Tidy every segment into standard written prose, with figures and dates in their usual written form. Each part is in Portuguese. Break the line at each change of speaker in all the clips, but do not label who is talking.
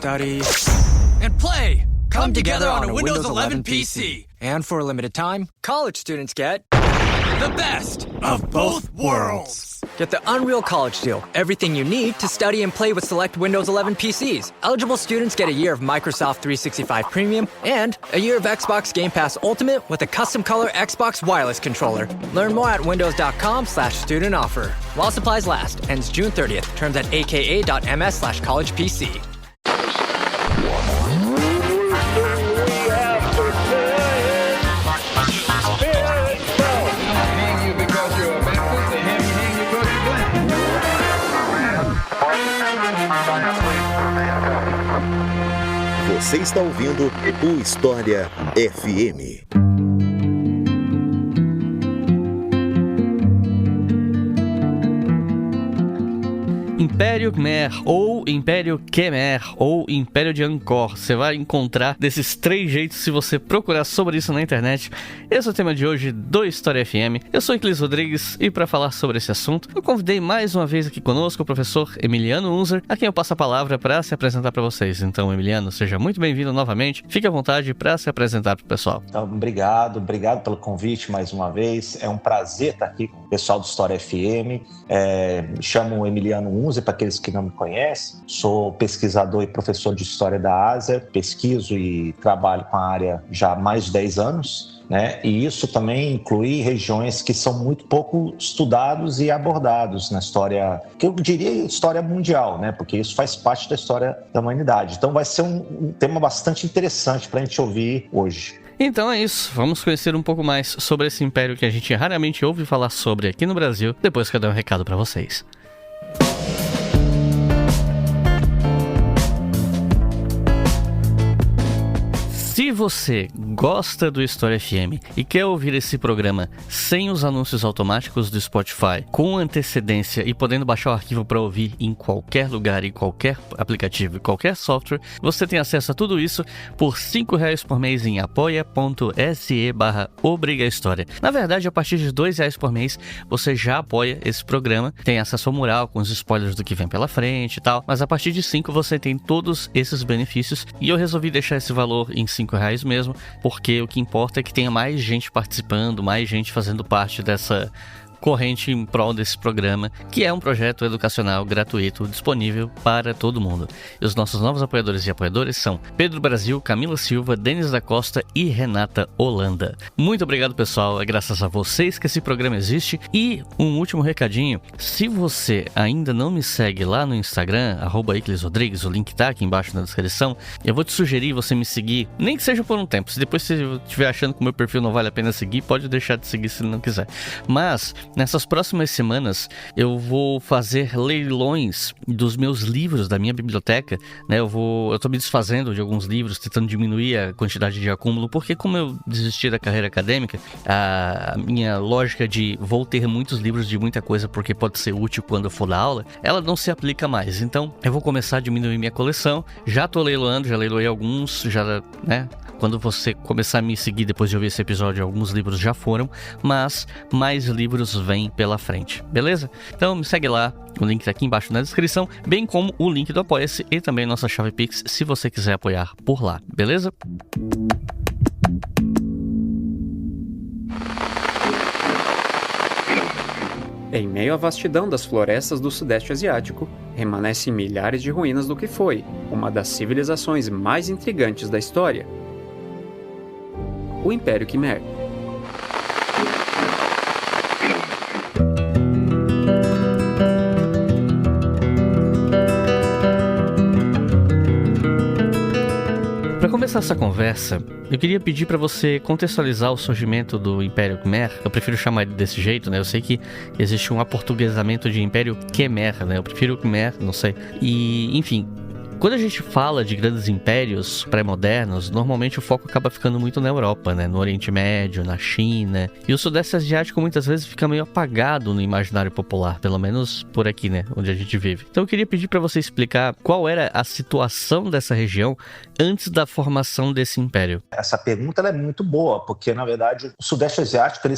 study,
and play come together on a Windows 11 PC.
And for a limited time, college students get
The best of both worlds.
Get the Unreal College Deal. Everything you need to study and play with select Windows 11 PCs. Eligible students get a year of Microsoft 365 Premium and a year of Xbox Game Pass Ultimate with a custom color Xbox wireless controller. Learn more at windows.com/student offer. While supplies last. Ends June 30th. Terms at aka.ms/collegepc.
Você está ouvindo o História FM.
Império Khmer, ou Império Khmer, ou Império de Angkor. Você vai encontrar desses 3 jeitos se você procurar sobre isso na internet. Esse é o tema de hoje do História FM. Eu sou Iclis Rodrigues e para falar sobre esse assunto, eu convidei mais uma vez aqui conosco o professor Emiliano Unzer, a quem eu passo a palavra para se apresentar para vocês. Então, Emiliano, seja muito bem-vindo novamente. Fique à vontade para se apresentar para o pessoal.
Então, obrigado pelo convite mais uma vez. É um prazer estar aqui com o pessoal do História FM. Me chamo Emiliano Unzer, para aqueles que não me conhecem. Sou pesquisador e professor de História da Ásia, pesquiso e trabalho com a área já há mais de 10 anos, né? E isso também inclui regiões que são muito pouco estudados e abordados na história, que eu diria história mundial, né? Porque isso faz parte da história da humanidade. Então vai ser um tema bastante interessante para a gente ouvir hoje.
Então é isso, vamos conhecer um pouco mais sobre esse império que a gente raramente ouve falar sobre aqui no Brasil, depois que eu der um recado para vocês. Se você gosta do História FM e quer ouvir esse programa sem os anúncios automáticos do Spotify, com antecedência e podendo baixar o arquivo para ouvir em qualquer lugar, em qualquer aplicativo, em qualquer software, você tem acesso a tudo isso por R$5 por mês em apoia.se/obrigahistoria. Na verdade, a partir de R$2 por mês, você já apoia esse programa, tem acesso ao mural com os spoilers do que vem pela frente e tal, mas a partir de 5 você tem todos esses benefícios e eu resolvi deixar esse valor em R$5 mesmo, porque o que importa é que tenha mais gente participando, mais gente fazendo parte dessa corrente em prol desse programa, que é um projeto educacional gratuito disponível para todo mundo. E os nossos novos apoiadores e apoiadoras são Pedro Brasil, Camila Silva, Denis da Costa e Renata Holanda. Muito obrigado, pessoal, é graças a vocês que esse programa existe. E um último recadinho, se você ainda não me segue lá no Instagram, @iclisrodrigues, o link tá aqui embaixo na descrição, eu vou te sugerir você me seguir, nem que seja por um tempo. Se depois você estiver achando que o meu perfil não vale a pena seguir, pode deixar de seguir se não quiser. Mas nessas próximas semanas eu vou fazer leilões dos meus livros da minha biblioteca, né? Eu tô me desfazendo de alguns livros, tentando diminuir a quantidade de acúmulo, porque como eu desisti da carreira acadêmica, a minha lógica de vou ter muitos livros de muita coisa porque pode ser útil quando eu for dar aula, ela não se aplica mais. Então eu vou começar a diminuir minha coleção. Já tô leiloando, já leiloei alguns, já, né? Quando você começar a me seguir depois de ouvir esse episódio, alguns livros já foram, mas mais livros vêm pela frente, beleza? Então me segue lá, o link tá aqui embaixo na descrição, bem como o link do Apoia-se e também nossa chave Pix, se você quiser apoiar por lá, beleza?
Em meio à vastidão das florestas do Sudeste Asiático, remanescem milhares de ruínas do que foi uma das civilizações mais intrigantes da história, o Império Khmer.
Para começar essa conversa, eu queria pedir para você contextualizar o surgimento do Império Khmer. Eu prefiro chamar ele desse jeito, né? Eu sei que existe um aportuguesamento de Império Khmer, né? Eu prefiro Khmer, não sei. E, enfim, quando a gente fala de grandes impérios pré-modernos, normalmente o foco acaba ficando muito na Europa, né? No Oriente Médio, na China. E o Sudeste Asiático muitas vezes fica meio apagado no imaginário popular, pelo menos por aqui, né? Onde a gente vive. Então eu queria pedir para você explicar qual era a situação dessa região antes da formação desse império.
Essa pergunta ela é muito boa, porque na verdade o Sudeste Asiático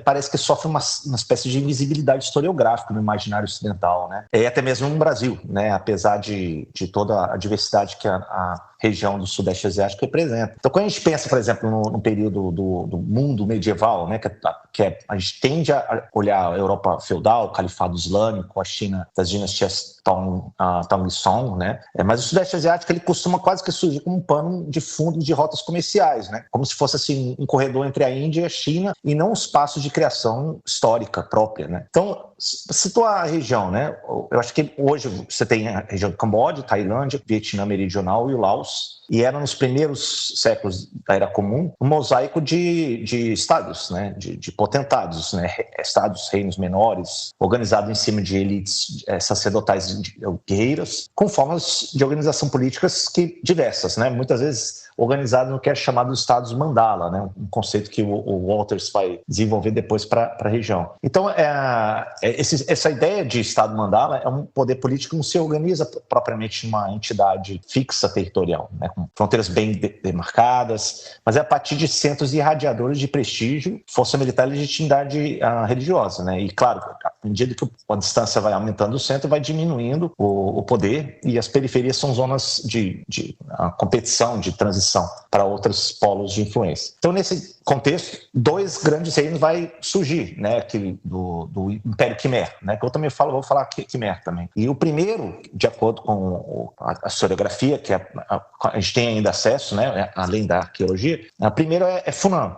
parece que sofre uma espécie de invisibilidade historiográfica no imaginário ocidental, né? E até mesmo no Brasil, né? Apesar de toda a diversidade que a região do Sudeste Asiático representa. Então, quando a gente pensa, por exemplo, no período do mundo medieval, né, a gente tende a olhar a Europa feudal, o Califado Islâmico, a China das dinastias Tang e Song, né, mas o Sudeste Asiático ele costuma quase que surgir como um pano de fundo de rotas comerciais, né, como se fosse assim, um corredor entre a Índia e a China e não um espaço de criação histórica própria. Né. Então, situar a região, né, eu acho que hoje você tem a região do Camboja, Tailândia, Vietnã Meridional e o Laos, e era nos primeiros séculos da Era Comum um mosaico de estados, né, de potentados, né, estados, reinos menores, organizados em cima de elites sacerdotais guerreiras, com formas de organização políticas diversas, né, muitas vezes organizado no que é chamado de Estados Mandala, né? Um conceito que o Walters vai desenvolver depois para a região. Então, essa ideia de Estado Mandala é um poder político que não se organiza propriamente uma entidade fixa territorial, né? Com fronteiras bem demarcadas, mas é a partir de centros irradiadores de prestígio, força militar e legitimidade religiosa. Né? E, claro, à medida que a distância vai aumentando do centro, vai diminuindo o poder, e as periferias são zonas de competição, de transição para outros polos de influência. Então, nesse contexto, dois grandes reinos vai surgir, né, aquele do Império Khmer, né, que eu também vou falar Khmer também. E o primeiro, de acordo com a historiografia, que a gente tem ainda acesso, né, além da arqueologia, a primeira é Funan,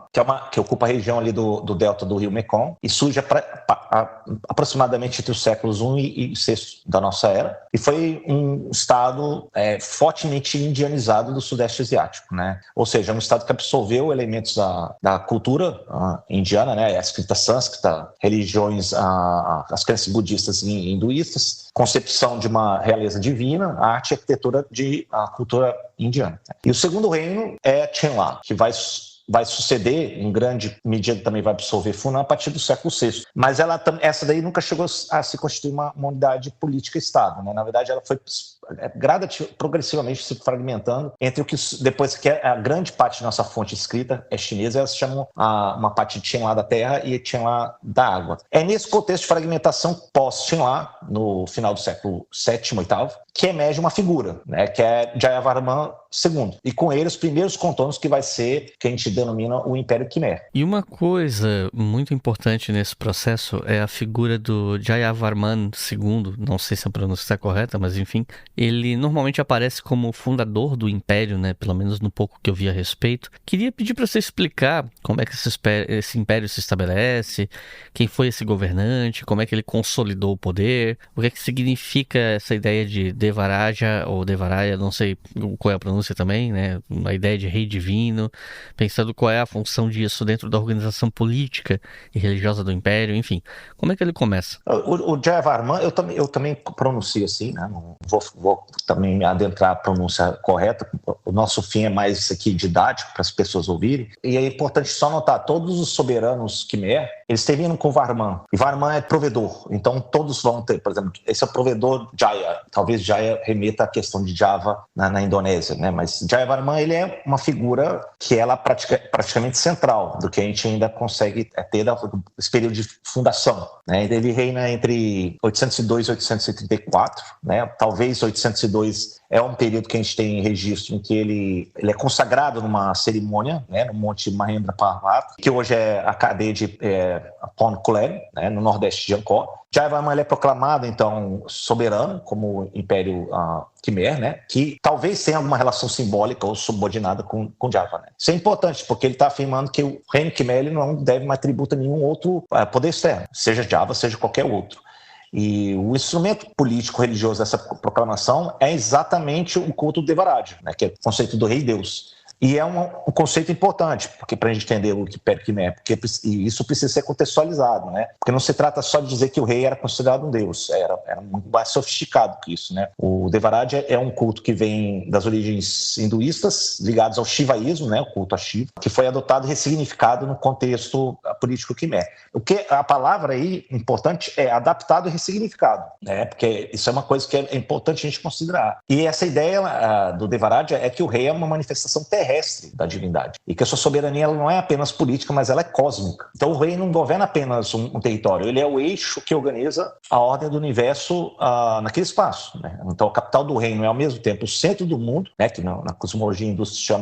que ocupa a região ali do delta do rio Mekong e surge aproximadamente entre os séculos I e VI da nossa era, e foi um estado fortemente indianizado do Sudeste Asiático, né? Ou seja, um estado que absorveu elementos da cultura indiana, né? A escrita sânscrita, religiões, as crenças budistas e hinduístas, concepção de uma realeza divina, a arte e arquitetura a cultura indiana. E o segundo reino é Chenla, que vai suceder, em grande medida também vai absorver Funan a partir do século VI. Mas essa daí nunca chegou a se constituir uma unidade política-Estado. Né? Na verdade, ela foi progressivamente se fragmentando entre o que depois que a grande parte da nossa fonte escrita é chinesa, elas chamam uma parte de Chenla da terra e Chenla da água. É nesse contexto de fragmentação pós-Chenla, no final do século VII, VIII, que emerge uma figura, né, que é Jayavarman II. E com ele os primeiros contornos que vai ser, que a gente denomina o Império Khmer.
E uma coisa muito importante nesse processo é a figura do Jayavarman II, não sei se a pronúncia está correta, mas enfim, ele normalmente aparece como fundador do Império, né, pelo menos no pouco que eu vi a respeito. Queria pedir para você explicar como é que esse Império se estabelece, quem foi esse governante, como é que ele consolidou o poder, o que é que significa essa ideia de Devaraja ou Devaraya, não sei qual é a pronúncia também, né? A ideia de rei divino, pensando qual é a função disso dentro da organização política e religiosa do Império, enfim. Como é que ele começa?
O Jayavarman, eu também pronuncio assim, né? Não vou também me adentrar a pronúncia correta. O nosso fim é mais isso aqui didático para as pessoas ouvirem. E é importante só notar, todos os soberanos Khmer, eles terminam com Varman. E Varman é provedor. Então todos vão ter, por exemplo, esse é o provedor Jaya. Talvez Jaya remeta à questão de Java na Indonésia, né? Mas Jayavarman, ele é uma figura que ela é praticamente central do que a gente ainda consegue ter desse período de fundação, né? Ele reina entre 802 e 834, né? Talvez 802 é um período que a gente tem registro em que ele é consagrado numa cerimônia, né, no Monte Mahendra Parvat, que hoje é a cadeia de Pon Kulen, né, no nordeste de Angkor. Jayavarman é proclamado, então, soberano, como Império Khmer, né, que talvez tenha alguma relação simbólica ou subordinada com Java. Né. Isso é importante, porque ele está afirmando que o reino Khmer ele não deve mais tributo a nenhum outro poder externo, seja Java, seja qualquer outro. E o instrumento político-religioso dessa proclamação é exatamente o culto do Devaraja, né, que é o conceito do rei-deus. E é um conceito importante, porque para a gente entender o que Império Khmer, porque isso precisa ser contextualizado, né? Porque não se trata só de dizer que o rei era considerado um deus, era muito mais sofisticado que isso, né? O Devaraja é um culto que vem das origens hinduístas, ligados ao shivaísmo, né? O culto a Shiva, que foi adotado e ressignificado no contexto político Khmer. O que a palavra aí importante é adaptado e ressignificado, né? Porque isso é uma coisa que é importante a gente considerar. E essa ideia do Devaraja é que o rei é uma manifestação terrestre terrestre da divindade. E que a sua soberania ela não é apenas política, mas ela é cósmica. Então o rei não governa apenas um território, ele é o eixo que organiza a ordem do universo naquele espaço, né? Então a capital do reino é ao mesmo tempo o centro do mundo, né? Que na cosmologia hindu se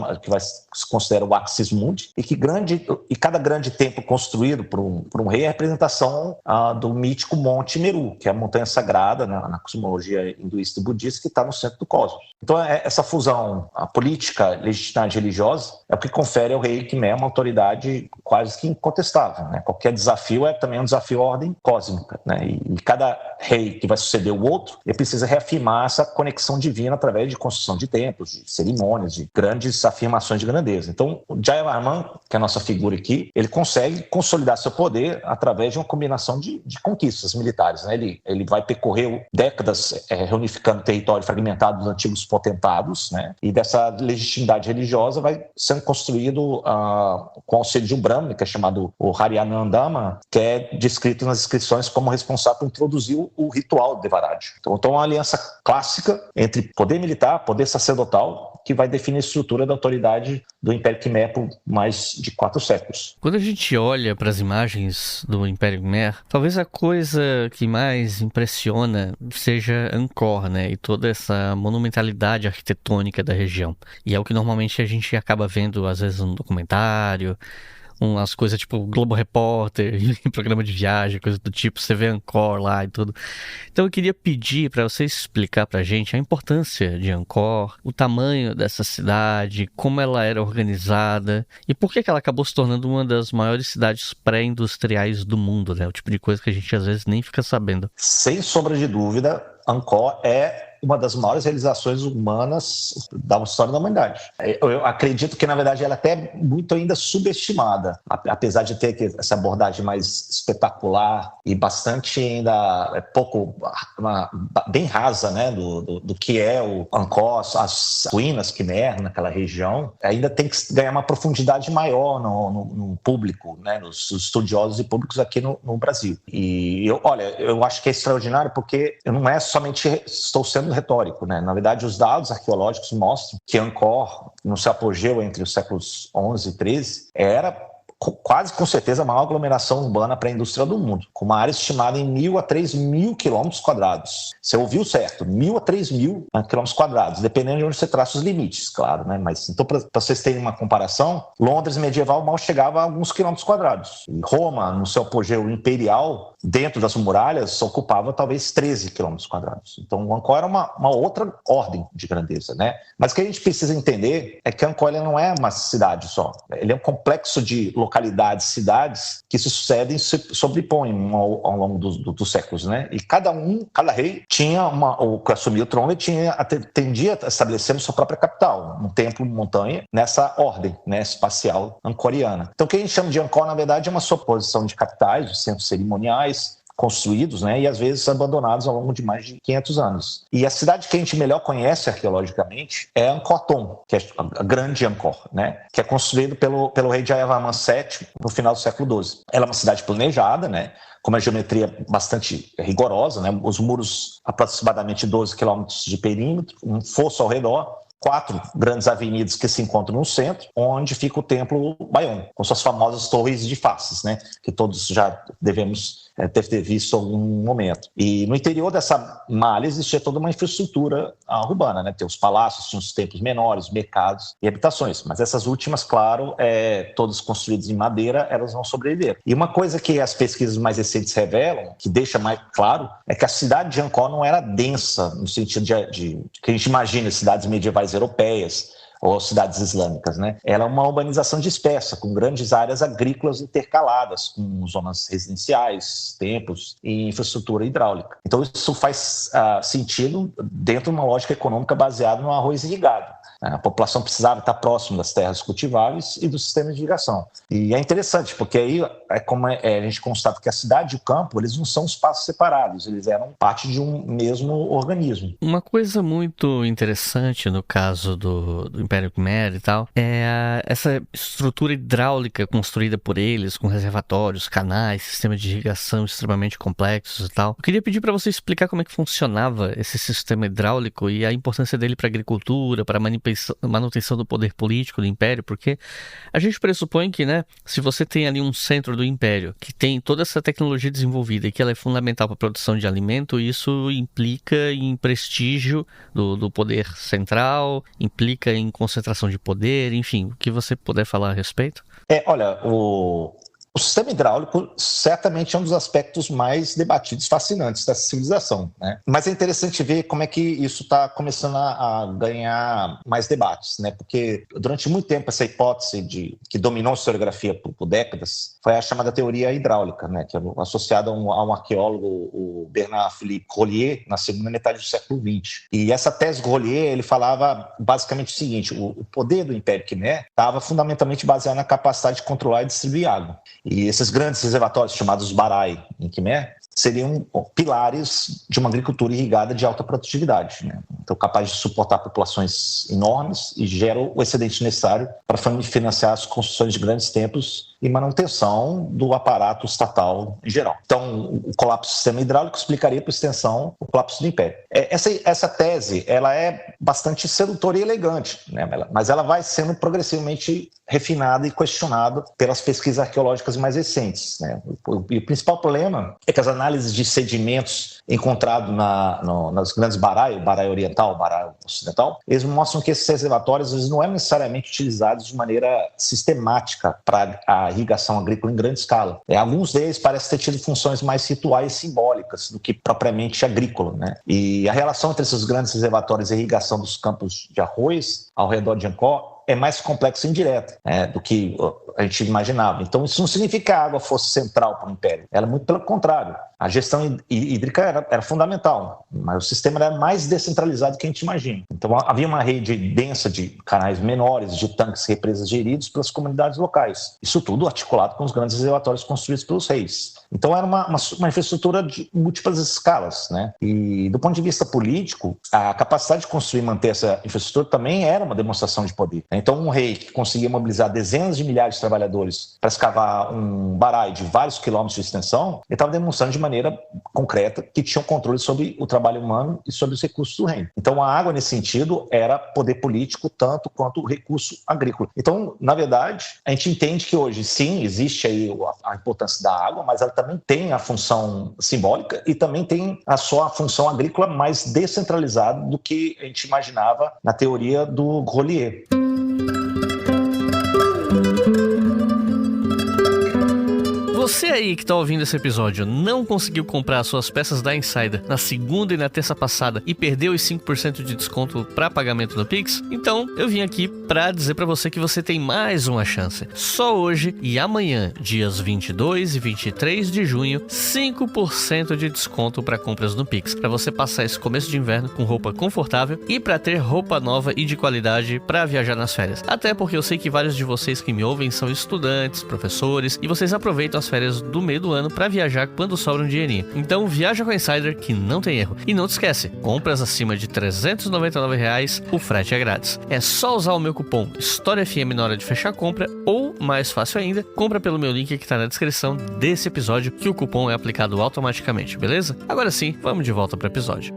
considera o axis mundi, e cada grande templo construído por um rei é a representação do mítico Monte Meru, que é a montanha sagrada na cosmologia hinduísta e budista, que está no centro do cosmos. Então essa fusão política, legitimidade religiosa é o que confere ao rei Khmer uma autoridade quase que incontestável, né? Qualquer desafio é também um desafio à ordem cósmica, né? E cada rei que vai suceder o outro, ele precisa reafirmar essa conexão divina através de construção de templos, de cerimônias, de grandes afirmações de grandeza. Então o Jayavarman, que é a nossa figura aqui, ele consegue consolidar seu poder através de uma combinação de conquistas militares, né? Ele vai percorrer décadas reunificando o território fragmentado dos antigos potentados, né? E dessa legitimidade religiosa vai sendo construído com o auxílio de um Brahmana, que é chamado o Haryanandama, que é descrito nas inscrições como responsável por introduzir o ritual de Devaraj. Então é uma aliança clássica entre poder militar, poder sacerdotal, que vai definir a estrutura da autoridade do Império Khmer por mais de 4 séculos.
Quando a gente olha para as imagens do Império Khmer, talvez a coisa que mais impressiona seja Angkor, né? E toda essa monumentalidade arquitetônica da região. E é o que normalmente a gente acaba vendo, às vezes, no documentário, umas coisas tipo Globo Repórter, programa de viagem, coisa do tipo, você vê Angkor lá e tudo. Então eu queria pedir para você explicar pra gente a importância de Angkor, o tamanho dessa cidade, como ela era organizada e por que ela acabou se tornando uma das maiores cidades pré-industriais do mundo, né? O tipo de coisa que a gente às vezes nem fica sabendo.
Sem sombra de dúvida, Angkor é uma das maiores realizações humanas da história da humanidade. Eu acredito que, na verdade, ela é até muito ainda subestimada, apesar de ter essa abordagem mais espetacular e bastante ainda bem rasa, né, do que é o Angkor, as ruínas Khmer naquela região. Ainda tem que ganhar uma profundidade maior no público, né, nos estudiosos e públicos aqui no Brasil. E eu acho que é extraordinário porque eu não é somente estou sendo retórico, né? Na verdade, os dados arqueológicos mostram que Angkor, no seu apogeu entre os séculos 11 e 13, era quase com certeza a maior aglomeração urbana pré-industrial do mundo, com uma área estimada em 1.000 a 3.000 quilômetros quadrados. Você ouviu certo, 1.000 a 3.000 quilômetros quadrados, dependendo de onde você traça os limites, claro, né? Mas então, para vocês terem uma comparação, Londres medieval mal chegava a alguns quilômetros quadrados. E Roma, no seu apogeu imperial, dentro das muralhas, ocupava talvez 13 quilômetros quadrados. Então, Angkor era uma outra ordem de grandeza, né? Mas o que a gente precisa entender é que Angkor não é uma cidade só. Ele é um complexo de localidades, cidades que se sucedem, se sobrepõem ao longo dos séculos, né? E cada rei tinha o que assumia o trono, tendia a estabelecer sua própria capital, um templo, montanha, nessa ordem, né, espacial ancoriana. Então, o que a gente chama de Angkor, na verdade, é uma suposição de capitais, de centros cerimoniais, construídos, né, e às vezes abandonados ao longo de mais de 500 anos. E a cidade que a gente melhor conhece arqueologicamente é Angkor Thom, que é a grande Angkor, né, que é construído pelo rei Jayavarman VII no final do século XII. Ela é uma cidade planejada, né, com uma geometria bastante rigorosa, né, os muros aproximadamente 12 quilômetros de perímetro, um fosso ao redor, 4 grandes avenidas que se encontram no centro, onde fica o templo Bayon, com suas famosas torres de faces, né, que todos já devemos ter visto em algum momento. E no interior dessa malha existia toda uma infraestrutura urbana, né? Tem os palácios, tinha os templos menores, mercados e habitações. Mas essas últimas, claro, todas construídas em madeira, elas não sobreviveram. E uma coisa que as pesquisas mais recentes revelam, que deixa mais claro, é que a cidade de Angkor não era densa, no sentido de que a gente imagina cidades medievais europeias, ou cidades islâmicas, né? Ela é uma urbanização dispersa, com grandes áreas agrícolas intercaladas, com zonas residenciais, templos e infraestrutura hidráulica. Então isso faz sentido dentro de uma lógica econômica baseada no arroz irrigado. A população precisava estar próximo das terras cultiváveis e do sistema de irrigação. E é interessante, porque aí como a gente constata que a cidade e o campo, eles não são espaços separados, eles eram parte de um mesmo organismo.
Uma coisa muito interessante no caso do Império Khmer e tal, é essa estrutura hidráulica construída por eles, com reservatórios, canais, sistemas de irrigação extremamente complexos e tal. Eu queria pedir para você explicar como é que funcionava esse sistema hidráulico e a importância dele para a agricultura, para a manutenção do poder político do Império, porque a gente pressupõe que, né, se você tem ali um centro do Império que tem toda essa tecnologia desenvolvida e que ela é fundamental para a produção de alimento, isso implica em prestígio do poder central, implica em concentração de poder, enfim, o que você puder falar a respeito?
Olha, o sistema hidráulico certamente é um dos aspectos mais debatidos, fascinantes dessa civilização, né? Mas é interessante ver como é que isso está começando a ganhar mais debates, né? Porque durante muito tempo essa hipótese que dominou a historiografia por décadas foi a chamada teoria hidráulica, né? Que é associada a um arqueólogo, o Bernard-Philippe Grolier, na segunda metade do século XX. E essa tese Grolier, ele falava basicamente o seguinte: o poder do Império Khmer estava fundamentalmente baseado na capacidade de controlar e distribuir água. E esses grandes reservatórios, chamados Barai, em Khmer, seriam pilares de uma agricultura irrigada de alta produtividade, né? Então, capaz de suportar populações enormes e gera o excedente necessário para financiar as construções de grandes templos e manutenção do aparato estatal em geral. Então, o colapso do sistema hidráulico explicaria, por extensão, o colapso do Império. Essa tese, ela é bastante sedutora e elegante, né? Mas ela vai sendo progressivamente refinada e questionada pelas pesquisas arqueológicas mais recentes, né? E o principal problema é que as análises de sedimentos encontrados nas grandes Barai, o Barai Oriental, o Barai Ocidental, eles mostram que esses reservatórios eles não eram necessariamente utilizados de maneira sistemática para a irrigação agrícola em grande escala. Alguns deles parecem ter tido funções mais rituais e simbólicas do que propriamente agrícola, né? E a relação entre esses grandes reservatórios e a irrigação dos campos de arroz ao redor de Angkor é mais complexa e indireta, né, do que a gente imaginava. Então, isso não significa que a água fosse central para o Império. Ela, muito pelo contrário. A gestão hídrica era fundamental, mas o sistema era mais descentralizado do que a gente imagina. Então, havia uma rede densa de canais menores, de tanques e represas geridos pelas comunidades locais. Isso tudo articulado com os grandes reservatórios construídos pelos reis. Então, era uma infraestrutura de múltiplas escalas, né? E, do ponto de vista político, a capacidade de construir e manter essa infraestrutura também era uma demonstração de poder. Então, um rei que conseguia mobilizar dezenas de milhares de trabalhadores para escavar um barai de vários quilômetros de extensão, ele estava demonstrando de maneira concreta que tinha um controle sobre o trabalho humano e sobre os recursos do reino. Então, a água, nesse sentido, era poder político tanto quanto recurso agrícola. Então, na verdade, a gente entende que hoje, sim, existe aí a importância da água, mas ela também tem a função simbólica e também tem a sua função agrícola mais descentralizada do que a gente imaginava na teoria do Grolier.
Você aí que tá ouvindo esse episódio não conseguiu comprar suas peças da Insider na segunda e na terça passada e perdeu os 5% de desconto para pagamento no Pix? Então eu vim aqui para dizer para você que você tem mais uma chance. Só hoje e amanhã, dias 22 e 23 de junho, 5% de desconto para compras no Pix, para você passar esse começo de inverno com roupa confortável e para ter roupa nova e de qualidade para viajar nas férias. Até porque eu sei que vários de vocês que me ouvem são estudantes, professores e vocês aproveitam as férias do meio do ano para viajar quando sobra um dinheirinho. Então viaja com a Insider que não tem erro. E não te esquece, compras acima de R$399, o frete é grátis. É só usar o meu cupom HistóriaFM na hora de fechar a compra ou, mais fácil ainda, compra pelo meu link que tá na descrição desse episódio que o cupom é aplicado automaticamente, beleza? Agora sim, vamos de volta pro episódio.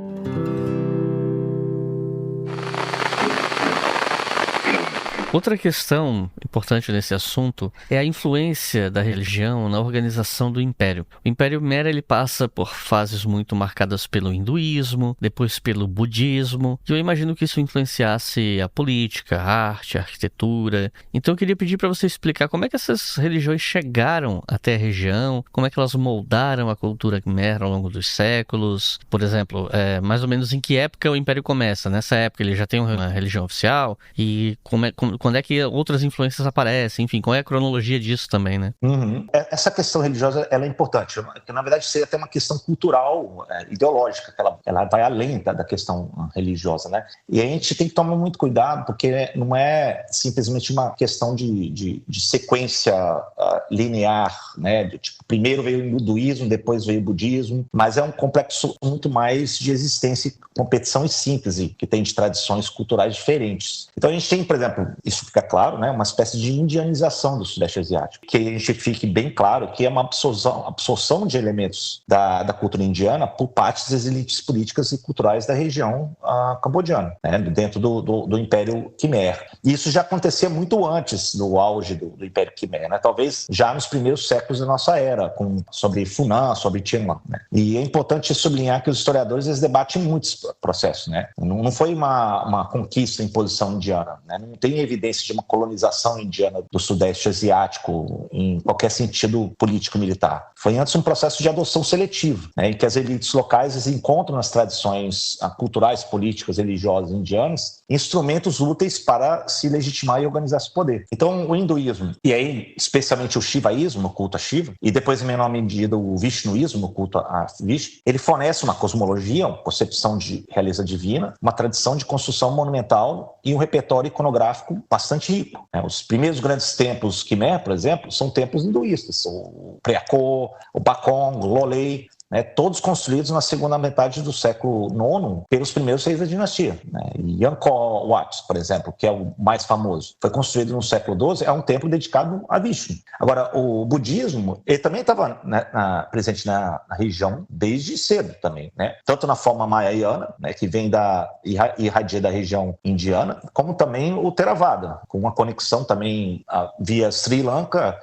Outra questão importante nesse assunto é a influência da religião na organização do Império. O Império Khmer ele passa por fases muito marcadas pelo hinduísmo, depois pelo budismo, e eu imagino que isso influenciasse a política, a arte, a arquitetura. Então eu queria pedir para você explicar como é que essas religiões chegaram até a região, como é que elas moldaram a cultura Khmer ao longo dos séculos. Por exemplo, mais ou menos em que época o Império começa? Nessa época ele já tem uma religião oficial? E como quando é que outras influências aparecem, enfim, qual é a cronologia disso também, né?
Uhum. Essa questão religiosa, ela é importante, que na verdade seria até uma questão cultural, ideológica, que ela vai além da questão religiosa, né? E a gente tem que tomar muito cuidado, porque não é simplesmente uma questão de sequência linear, né? Tipo, primeiro veio o hinduísmo, depois veio o budismo, mas é um complexo muito mais de existência, competição e síntese, que tem de tradições culturais diferentes. Então a gente tem, por exemplo, isso fica claro, né? Uma espécie de indianização do Sudeste Asiático, que a gente fique bem claro que é uma absorção de elementos da cultura indiana por parte das elites políticas e culturais da região cambodiana, né? Dentro do Império Khmer. E isso já acontecia muito antes do auge do Império Khmer, né? Talvez já nos primeiros séculos da nossa era, sobre Funan, sobre Tianlan, né? E é importante sublinhar que os historiadores eles debatem muito esse processo, né? Não foi uma conquista, imposição indiana, né? Não tem evidência de uma colonização indiana do Sudeste Asiático em qualquer sentido político-militar. Foi antes um processo de adoção seletivo, né? Em que as elites locais encontram nas tradições culturais, políticas, religiosas indianas instrumentos úteis para se legitimar e organizar esse poder. Então, o hinduísmo, e aí especialmente o shivaísmo, o culto a Shiva, e depois em menor medida o vishnuísmo, o culto a Vishnu, ele fornece uma cosmologia, uma concepção de realeza divina, uma tradição de construção monumental e um repertório iconográfico bastante rico, né? Os primeiros grandes templos Khmer, por exemplo, são templos hinduístas, o Preako, o Bakong, o Lolei, né, todos construídos na segunda metade do século IX pelos primeiros reis da dinastia, né? E Angkor Wat, por exemplo, que é o mais famoso, foi construído no século XII, é um templo dedicado a Vishnu. Agora, o budismo, ele também estava presente na região desde cedo também, né? Tanto na forma Mahayana, né, que vem irradia da região indiana, como também o Theravada, com uma conexão também via Sri Lanka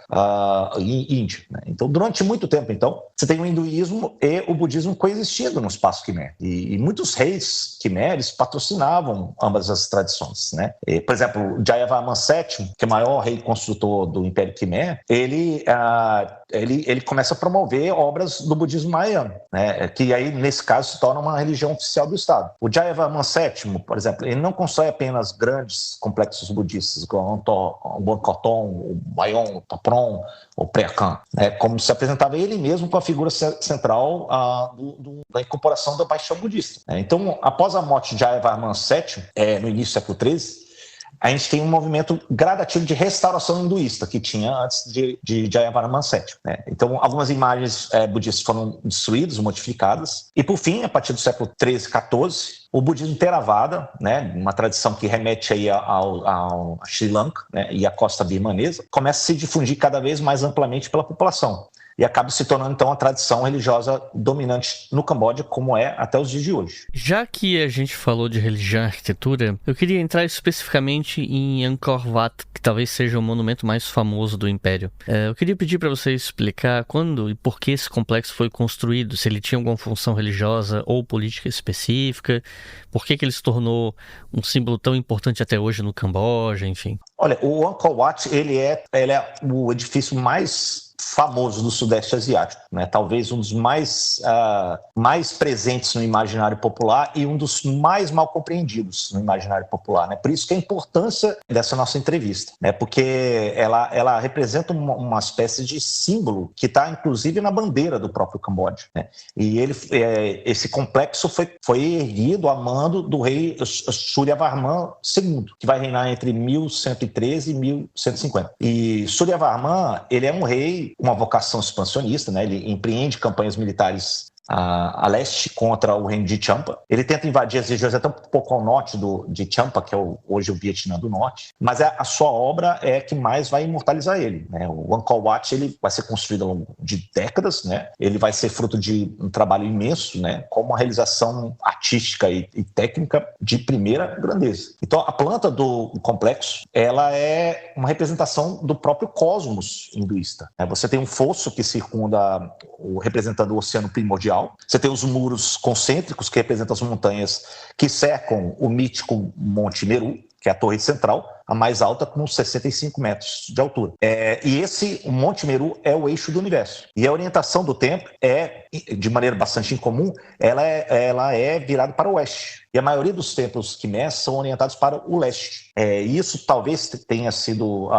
e Índia, né? Então, durante muito tempo, você tem o hinduísmo e o budismo coexistindo no espaço Khmer. E muitos reis Khmeres patrocinavam ambas as tradições, né? Por exemplo, Jayavarman VII, que é o maior rei construtor do Império Khmer, ele começa a promover obras do budismo mahayano, né? Que aí, nesse caso, se torna uma religião oficial do Estado. O Jayavarman VII, por exemplo, ele não constrói apenas grandes complexos budistas, como o Bonkoton, o Bayon, o Tapron, o Preakan, né? Como se apresentava ele mesmo com a figura central da incorporação da paixão budista. Então, após a morte de Jayavarman VII, no início do século XIII, a gente tem um movimento gradativo de restauração hinduísta que tinha antes de Jayavarman VII, né? Então, algumas imagens budistas foram destruídas, modificadas, e por fim, a partir do século XIII, XIV, o budismo Theravada, né, uma tradição que remete aí ao Sri Lanka, né, e à costa birmanesa, começa a se difundir cada vez mais amplamente pela população. E acaba se tornando, então, a tradição religiosa dominante no Camboja, como é até os dias de hoje.
Já que a gente falou de religião e arquitetura, eu queria entrar especificamente em Angkor Wat, que talvez seja o monumento mais famoso do Império. Eu queria pedir para você explicar quando e por que esse complexo foi construído, se ele tinha alguma função religiosa ou política específica, por que ele se tornou um símbolo tão importante até hoje no Camboja, enfim.
Olha, o Angkor Wat, ele é o edifício mais famoso do Sudeste Asiático, né? Talvez um dos mais presentes no imaginário popular e um dos mais mal compreendidos no imaginário popular, né? Por isso que a importância dessa nossa entrevista, né? Porque ela representa uma espécie de símbolo que está, inclusive, na bandeira do próprio Camboja, né? E esse complexo foi erguido a mando do rei Suryavarman II, que vai reinar entre 1113 e 1150. E Suryavarman, ele é um rei, uma vocação expansionista, né? Ele empreende campanhas militares a leste contra o reino de Champa. Ele tenta invadir as regiões até um pouco ao norte de Champa, que é hoje o Vietnã do Norte, mas a sua obra é que mais vai imortalizar ele, né? O Angkor Wat, ele vai ser construído ao longo de décadas, né? Ele vai ser fruto de um trabalho imenso, né? Com uma realização artística e técnica de primeira grandeza. Então, a planta do complexo, ela é uma representação do próprio cosmos hinduísta, né? Você tem um fosso que circunda representando o oceano primordial. Você tem os muros concêntricos, que representam as montanhas que cercam o mítico Monte Meru, que é a torre central, a mais alta, com 65 metros de altura. O Monte Meru é o eixo do universo. E a orientação do templo de maneira bastante incomum, ela é virada para o oeste. E a maioria dos templos Khmer são orientados para o leste. Isso talvez tenha sido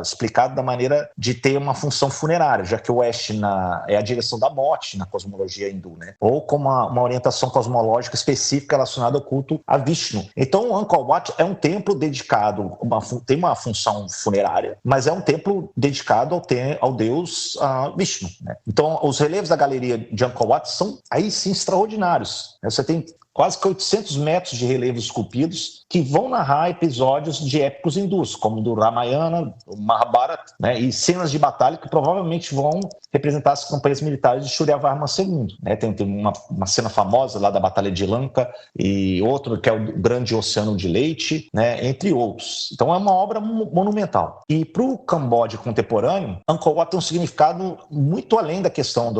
explicado da maneira de ter uma função funerária, já que o oeste é a direção da morte na cosmologia hindu, né? Ou com uma orientação cosmológica específica relacionada ao culto a Vishnu. Então, o Angkor Wat é um templo dedicado, tem uma função funerária, mas é um templo dedicado ao deus Vishnu, né? Então, os relevos da galeria de Angkor Wat são, aí sim, extraordinários. Você tem quase que 800 metros de relevos esculpidos que vão narrar episódios de épicos hindus, como do Ramayana, o Mahabharata, né, e cenas de batalha que provavelmente vão representar as campanhas militares de Suryavarma II. Né? Tem uma cena famosa lá da Batalha de Lanka e outro que é o Grande Oceano de Leite, né, entre outros. Então é uma obra monumental. E para o Camboja contemporâneo, Angkor Wat tem um significado muito além da questão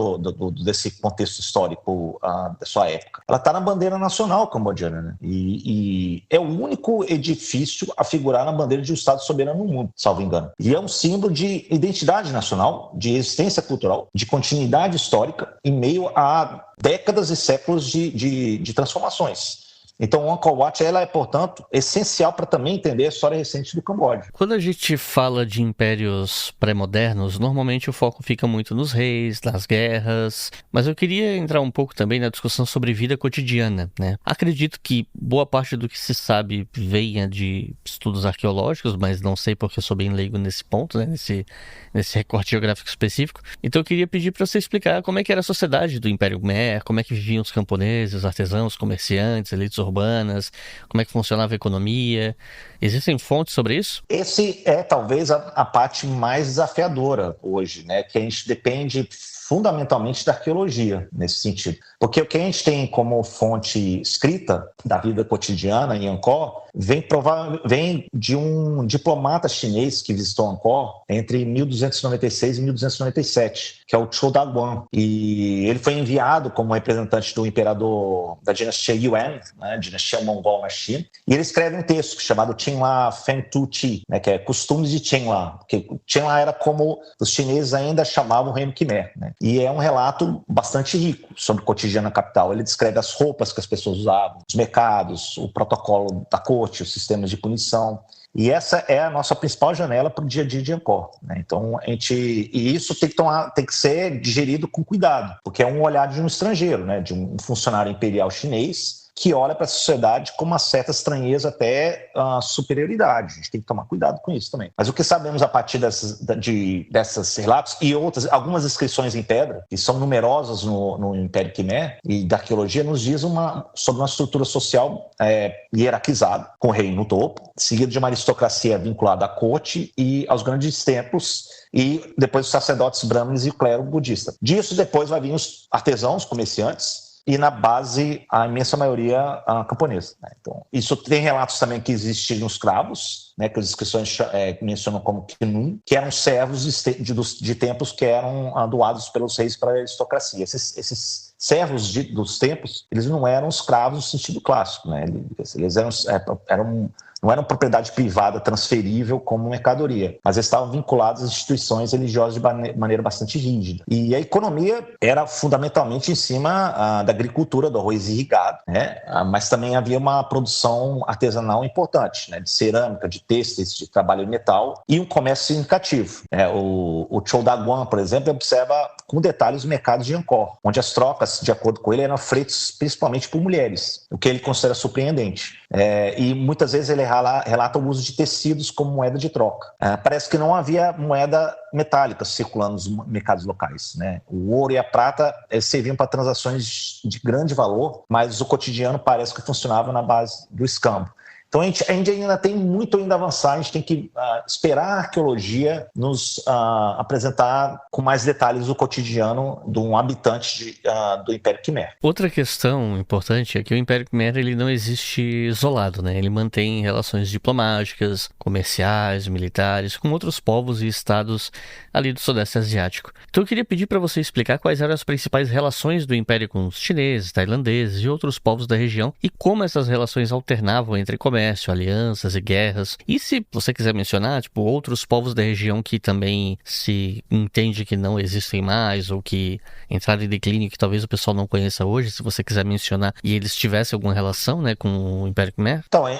desse contexto histórico da sua época. Ela está na bandeira nacional cambodjana, né? E é o único edifício a figurar na bandeira de um Estado soberano no mundo, salvo engano. E é um símbolo de identidade nacional, de existência cultural, de continuidade histórica em meio a décadas e séculos de transformações. Então, o Angkor Wat ela é, portanto, essencial para também entender a história recente do Camboja.
Quando a gente fala de impérios pré-modernos, normalmente o foco fica muito nos reis, nas guerras, mas eu queria entrar um pouco também na discussão sobre vida cotidiana, né? Acredito que boa parte do que se sabe venha de estudos arqueológicos, mas não sei porque eu sou bem leigo nesse ponto, né? Nesse recorte geográfico específico. Então eu queria pedir para você explicar como é que era a sociedade do Império Khmer, como é que viviam os camponeses, os artesãos, comerciantes, elites urbanas, como é que funcionava a economia. Existem fontes sobre isso?
Esse é talvez a parte mais desafiadora hoje, né? Que a gente depende fundamentalmente da arqueologia nesse sentido. Porque o que a gente tem como fonte escrita da vida cotidiana em Angkor vem de um diplomata chinês que visitou Angkor entre 1296 e 1297, que é o Chou Da-Guan. E ele foi enviado como representante do imperador da dinastia Yuan, né, dinastia mongol na China, e ele escreve um texto chamado Qinla Feng Tu Chi, né, que é Costumes de Qinla, porque Qinla era como os chineses ainda chamavam o Reino Khmer, né? E é um relato bastante rico sobre o cotidiano na capital. Ele descreve as roupas que as pessoas usavam, os mercados, o protocolo da corte, os sistemas de punição. E essa é a nossa principal janela para o dia a dia de Angkor, né? Então, e isso tem que ser digerido com cuidado, porque é um olhar de um estrangeiro, né? De um funcionário imperial chinês que olha para a sociedade com uma certa estranheza até superioridade. A gente tem que tomar cuidado com isso também. Mas o que sabemos a partir desses relatos e algumas inscrições em pedra, que são numerosas no Império Khmer, e da arqueologia, nos diz sobre uma estrutura social hierarquizada, com o rei no topo, seguido de uma aristocracia vinculada à corte e aos grandes templos, e depois os sacerdotes brahmanes e o clero budista. Disso depois vai vir os artesãos, comerciantes, e na base a imensa maioria camponesa, né? Então, isso tem relatos também que existiam escravos, né, que as inscrições mencionam como Kinun, que eram servos de templos que eram doados pelos reis para a aristocracia. Esses servos dos templos, eles não eram escravos no sentido clássico, né? Eles não eram propriedade privada transferível como mercadoria, mas eles estavam vinculados às instituições religiosas de maneira bastante rígida. E a economia era fundamentalmente em cima da agricultura, do arroz irrigado, né? Mas também havia uma produção artesanal importante, né? De cerâmica, de têxteis, de trabalho de metal e um comércio significativo. O Chou Da-Guan, por exemplo, observa com detalhes os mercados de Angkor, onde as trocas, de acordo com ele, eram feitas principalmente por mulheres, o que ele considera surpreendente. E muitas vezes ele relata o uso de tecidos como moeda de troca. Parece que não havia moeda metálica circulando nos mercados locais, né? O ouro e a prata serviam para transações de grande valor, mas o cotidiano parece que funcionava na base do escambo. Então a gente ainda tem muito a avançar, a gente tem que esperar a arqueologia nos apresentar com mais detalhes o cotidiano de um habitante do Império Khmer.
Outra questão importante é que o Império Khmer ele não existe isolado, né? Ele mantém relações diplomáticas, comerciais, militares com outros povos e estados ali do Sudeste Asiático. Então eu queria pedir para você explicar quais eram as principais relações do Império com os chineses, tailandeses e outros povos da região e como essas relações alternavam entre comércio comércio, alianças e guerras. E se você quiser mencionar, tipo, outros povos da região que também se entende que não existem mais ou que entraram em declínio, que talvez o pessoal não conheça hoje, se você quiser mencionar, e eles tivessem alguma relação, né, com o Império Khmer?
Então, a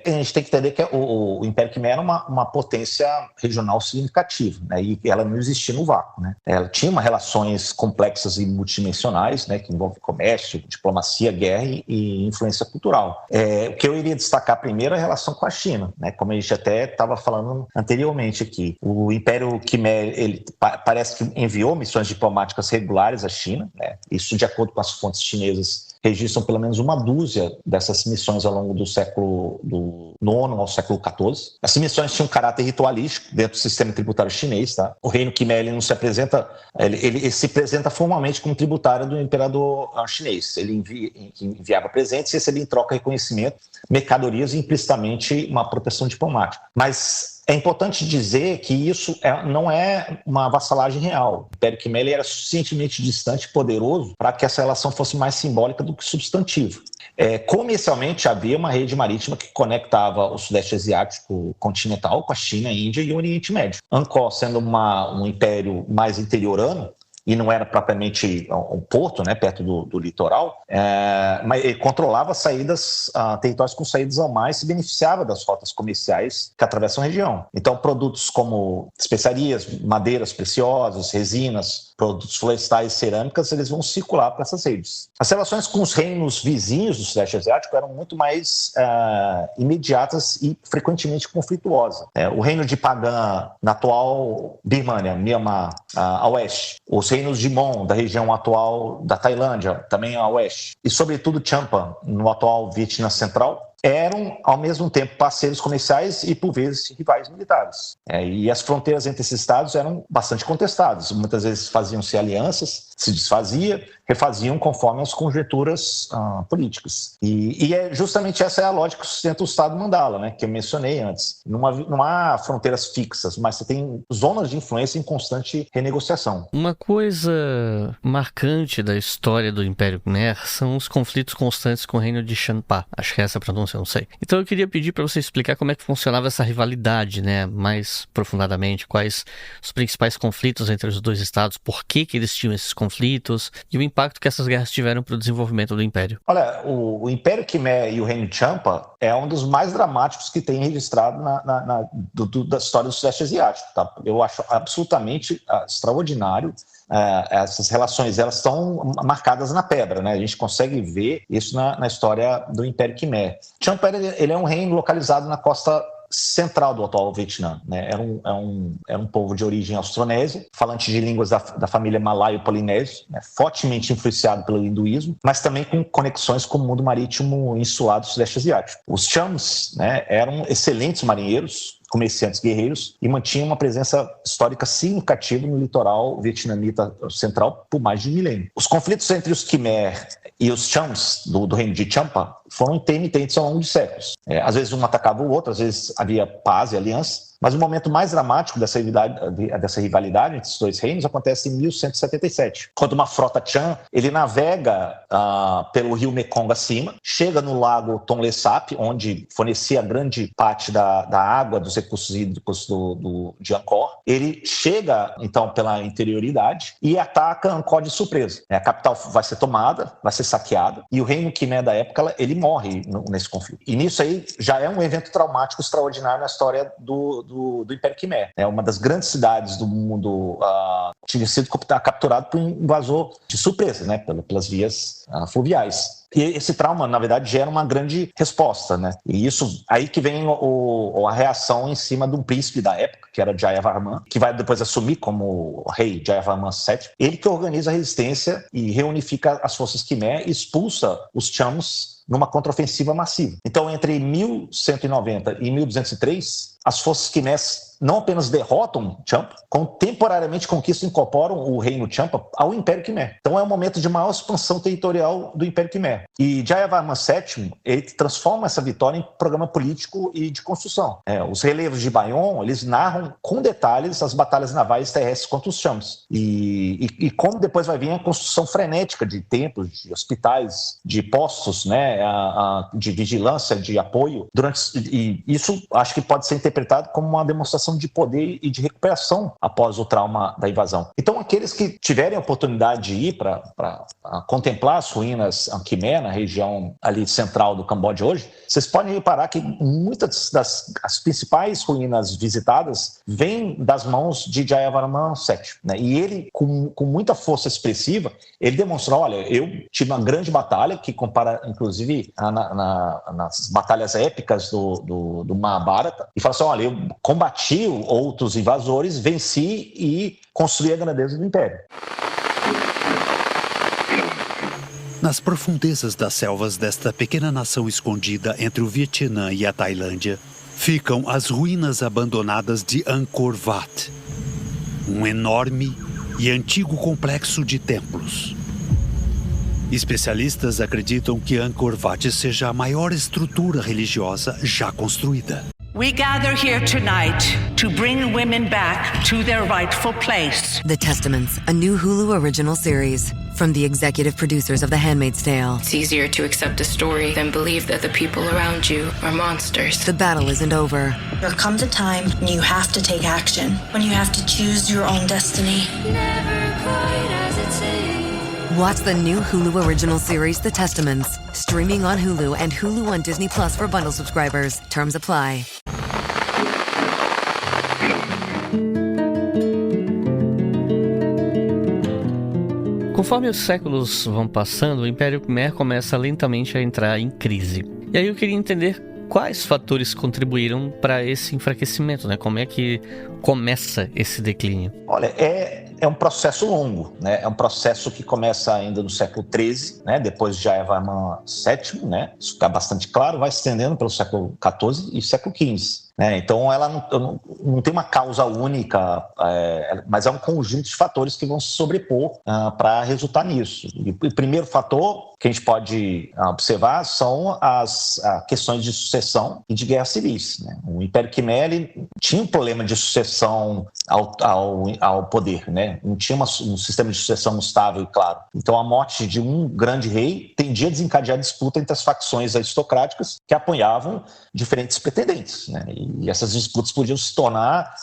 gente tem que entender que o Império Khmer era uma potência regional significativa, né, e ela não existia no vácuo, né. Ela tinha relações complexas e multidimensionais, né, que envolvem comércio, diplomacia, guerra e influência cultural. O que eu iria destacar primeiro é a relação com a China, né, como a gente até estava falando anteriormente aqui. O Império Khmer, ele parece que enviou missões diplomáticas regulares à China, né, isso de acordo com as fontes chinesas registram pelo menos uma dúzia dessas missões ao longo do século do IX ao século XIV. Essas missões tinham um caráter ritualístico dentro do sistema tributário chinês. Tá? O reino Khmer ele não se apresenta, ele se apresenta formalmente como tributário do imperador chinês. Ele enviava presentes e recebia em troca reconhecimento, mercadorias e implicitamente uma proteção diplomática. Mas é importante dizer que isso não é uma vassalagem real. O Império Khmer era suficientemente distante e poderoso para que essa relação fosse mais simbólica do que substantiva. Comercialmente, havia uma rede marítima que conectava o Sudeste Asiático continental com a China, a Índia e o Oriente Médio. Angkor, sendo um império mais interiorano, e não era propriamente um porto, né, perto do litoral, mas ele controlava territórios com saídas ao mar e se beneficiava das rotas comerciais que atravessam a região. Então, produtos como especiarias, madeiras preciosas, resinas, produtos florestais e cerâmicas, eles vão circular para essas redes. As relações com os reinos vizinhos do Sudeste Asiático eram muito mais imediatas e frequentemente conflituosas. O reino de Pagan, na atual Birmânia, Myanmar, a oeste, os reinos de Mon, da região atual da Tailândia, também a oeste, e sobretudo Champa, no atual Vietnã Central, eram, ao mesmo tempo, parceiros comerciais e, por vezes, rivais militares. E as fronteiras entre esses estados eram bastante contestadas. Muitas vezes faziam-se alianças, se desfazia, refaziam conforme as conjunturas políticas. E justamente essa é a lógica que sustenta o Estado Mandala, né, que eu mencionei antes. Não há fronteiras fixas, mas você tem zonas de influência em constante renegociação.
Uma coisa marcante da história do Império Khmer são os conflitos constantes com o reino de Champa. Acho que é essa a pronúncia, eu não sei. Então eu queria pedir para você explicar como é que funcionava essa rivalidade, né, mais aprofundadamente, quais os principais conflitos entre os dois estados, por que eles tinham esses conflitos e o impacto que essas guerras tiveram para o desenvolvimento do Império.
Olha, o Império Khmer e o Reino de Champa é um dos mais dramáticos que tem registrado da história do Sudeste Asiático. Tá? Eu acho absolutamente extraordinário. Essas relações elas estão marcadas na pedra, né? A gente consegue ver isso na história do Império Khmer. Champa ele é um reino localizado na costa central do atual Vietnã, né? Era um povo de origem austronésia, falante de línguas da família malaio-polinésio, né? Fortemente influenciado pelo hinduísmo, mas também com conexões com o mundo marítimo insular do Sudeste Asiático. Os Chams, né, eram excelentes marinheiros, comerciantes guerreiros e mantinham uma presença histórica significativa no litoral vietnamita central por mais de um milênio. Os conflitos entre os Khmer e os Chams, do reino de Champa, foram intermitentes ao longo de séculos. Às vezes um atacava o outro, às vezes havia paz e aliança, mas o momento mais dramático dessa rivalidade entre os dois reinos acontece em 1177, quando uma frota Chan ele navega pelo rio Mekong acima, chega no lago Tonle Sap, onde fornecia grande parte da água dos recursos hídricos de Angkor. Ele chega, então, pela interioridade e ataca Angkor de surpresa. A capital vai ser tomada, vai ser saqueada, e o reino Khmer da época ele morre nesse conflito. E nisso aí já é um evento traumático extraordinário na história do Império Khmer. Uma das grandes cidades do mundo tinha sido capturado por um invasor de surpresa, né, pelas vias fluviais. E esse trauma, na verdade, gera uma grande resposta, né? E isso aí que vem a reação em cima de um príncipe da época, que era Jayavarman, que vai depois assumir como rei Jayavarman VII. Ele que organiza a resistência e reunifica as forças Khmer e expulsa os Chams numa contraofensiva massiva. Então, entre 1190 e 1203, as forças Khmer não apenas derrotam Champa, como temporariamente conquistam e incorporam o reino Champa ao Império Khmer. Então é um momento de maior expansão territorial do Império Khmer. E Jayavarman VII, ele transforma essa vitória em programa político e de construção. Os relevos de Bayon, eles narram com detalhes as batalhas navais terrestres contra os Champas. E como depois vai vir a construção frenética de templos, de hospitais, de postos, né, de vigilância, de apoio. E isso acho que pode ser interpretado como uma demonstração de poder e de recuperação após o trauma da invasão. Então, aqueles que tiverem a oportunidade de ir para contemplar as ruínas Khmer, na região ali central do Camboja hoje, vocês podem reparar que muitas das principais ruínas visitadas vêm das mãos de Jayavarman VII. Né? E ele, com muita força expressiva, ele demonstrou, olha, eu tive uma grande batalha, que compara, inclusive, nas batalhas épicas do Mahabharata, e fala assim, olha, eu combati outros invasores, venci e construí a grandeza do Império.
Nas profundezas das selvas desta pequena nação escondida entre o Vietnã e a Tailândia, ficam as ruínas abandonadas de Angkor Wat, um enorme e antigo complexo de templos. Especialistas acreditam que Angkor Wat seja a maior estrutura religiosa já construída.
We gather here tonight to bring women back to their rightful place.
The Testaments, a new Hulu original series from the executive producers of The Handmaid's Tale.
It's easier to accept a story than believe that the people around you are monsters.
The battle isn't over.
There comes a time when you have to take action, when you have to choose your own destiny.
Never quite as it seems.
Watch the new Hulu original series, The Testaments, streaming on Hulu and Hulu on Disney Plus for bundle subscribers. Terms apply.
Conforme os séculos vão passando, o Império Khmer começa lentamente a entrar em crise. E aí eu queria entender quais fatores contribuíram para esse enfraquecimento, né? Como é que começa esse declínio?
Olha, é um processo longo, né? É um processo que começa ainda no século XIII, né? Depois de Jayavarman VII, né? Isso fica bastante claro, vai se estendendo pelo século XIV e século XV. Então, ela não tem uma causa única, mas é um conjunto de fatores que vão se sobrepor para resultar nisso. E o primeiro fator que a gente pode observar são as questões de sucessão e de guerras civis. Né? O Império Khmer ele tinha um problema de sucessão ao poder, né? Não tinha um sistema de sucessão estável e claro. Então, a morte de um grande rei tendia a desencadear disputa entre as facções aristocráticas que apoiavam diferentes pretendentes, né? E essas disputas podiam se tornar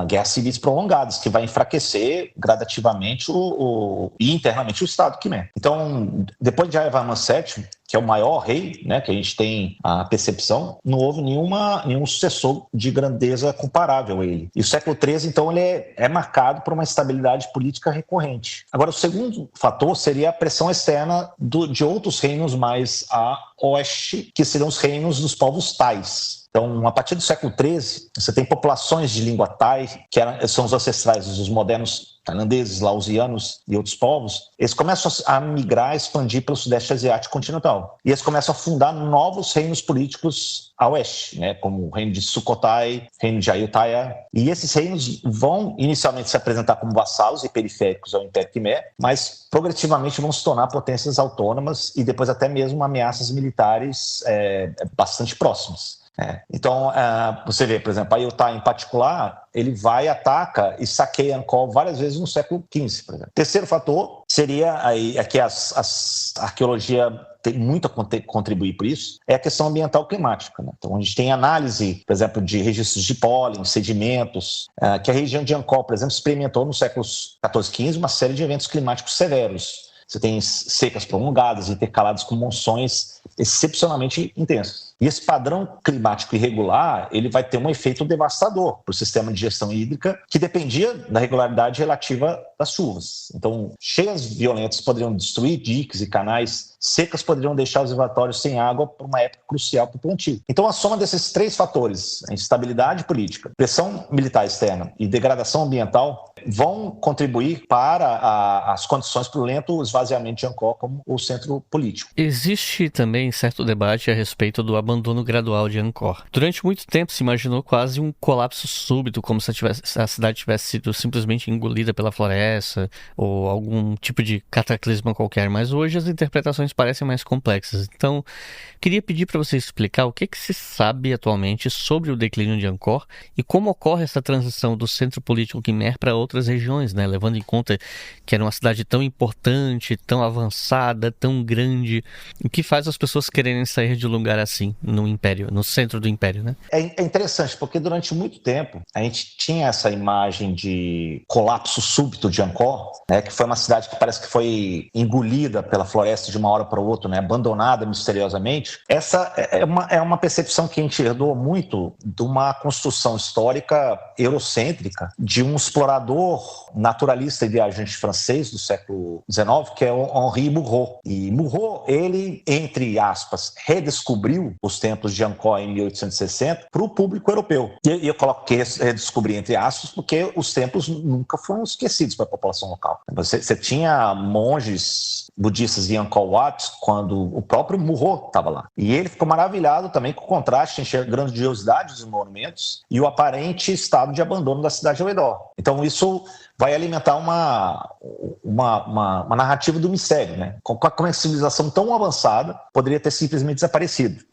guerras civis prolongadas, que vai enfraquecer gradativamente e internamente o Estado Khmer. Então, depois de Jayavarman VII, que é o maior rei, né, que a gente tem a percepção, não houve nenhum sucessor de grandeza comparável a ele. E o século XIII, então, ele é marcado por uma instabilidade política recorrente. Agora, o segundo fator seria a pressão externa de outros reinos mais a oeste, que seriam os reinos dos povos Thais. Então, a partir do século XIII, você tem populações de língua Thai, que são os ancestrais dos modernos tailandeses, laosianos e outros povos. Eles começam a migrar, a expandir pelo Sudeste Asiático continental. E eles começam a fundar novos reinos políticos a oeste, né, como o reino de Sukhothai, reino de Ayutthaya. E esses reinos vão inicialmente se apresentar como vassalos e periféricos ao Império Khmer, mas progressivamente vão se tornar potências autônomas e depois até mesmo ameaças militares bastante próximas. Então, você vê, por exemplo, Ayutthaya em particular, ele vai, ataca e saqueia Angkor várias vezes no século XV, por exemplo. Terceiro fator seria, aqui a arqueologia tem muito a contribuir por isso, é a questão ambiental climática. Né? Então, a gente tem análise, por exemplo, de registros de pólen, sedimentos, que a região de Angkor, por exemplo, experimentou nos séculos XIV e XV uma série de eventos climáticos severos. Você tem secas prolongadas, intercaladas com monções excepcionalmente intensas. E esse padrão climático irregular, ele vai ter um efeito devastador para o sistema de gestão hídrica, que dependia da regularidade relativa das chuvas. Então, cheias violentas poderiam destruir diques e canais, secas poderiam deixar os reservatórios sem água por uma época crucial para o plantio. Então, a soma desses três fatores, a instabilidade política, pressão militar externa e degradação ambiental, vão contribuir para as condições para o lento esvaziamento de Angkor como o centro político.
Existe também certo debate a respeito do abandono gradual de Angkor. Durante muito tempo se imaginou quase um colapso súbito, como se a cidade tivesse sido simplesmente engolida pela floresta ou algum tipo de cataclisma qualquer, mas hoje as interpretações parecem mais complexas. Então, queria pedir para você explicar o que se sabe atualmente sobre o declínio de Angkor e como ocorre essa transição do centro político Khmer para outras regiões, né? Levando em conta que era uma cidade tão importante, tão avançada, tão grande. O que faz as pessoas quererem sair de um lugar assim, no Império, no centro do Império, né?
É interessante, porque durante muito tempo a gente tinha essa imagem de colapso súbito de Angkor, né? Que foi uma cidade que parece que foi engolida pela floresta de uma hora para outra, né? Abandonada misteriosamente. Essa é uma percepção que a gente herdou muito de uma construção histórica eurocêntrica de um explorador naturalista e viajante francês do século XIX, que é o Henri Murrow. E Murrow, ele, entre aspas, redescobriu os templos de Angkor em 1860 para o público europeu. E eu coloco que redescobrir entre aspas porque os templos nunca foram esquecidos para a população local. Você tinha monges budistas em Angkor Wat quando o próprio Murrow estava lá. E ele ficou maravilhado também com o contraste entre a grandiosidade dos monumentos e o aparente estado de abandono da cidade ao redor. Então isso vai alimentar uma narrativa do mistério, né? Como a civilização tão avançada poderia ter simplesmente desaparecido.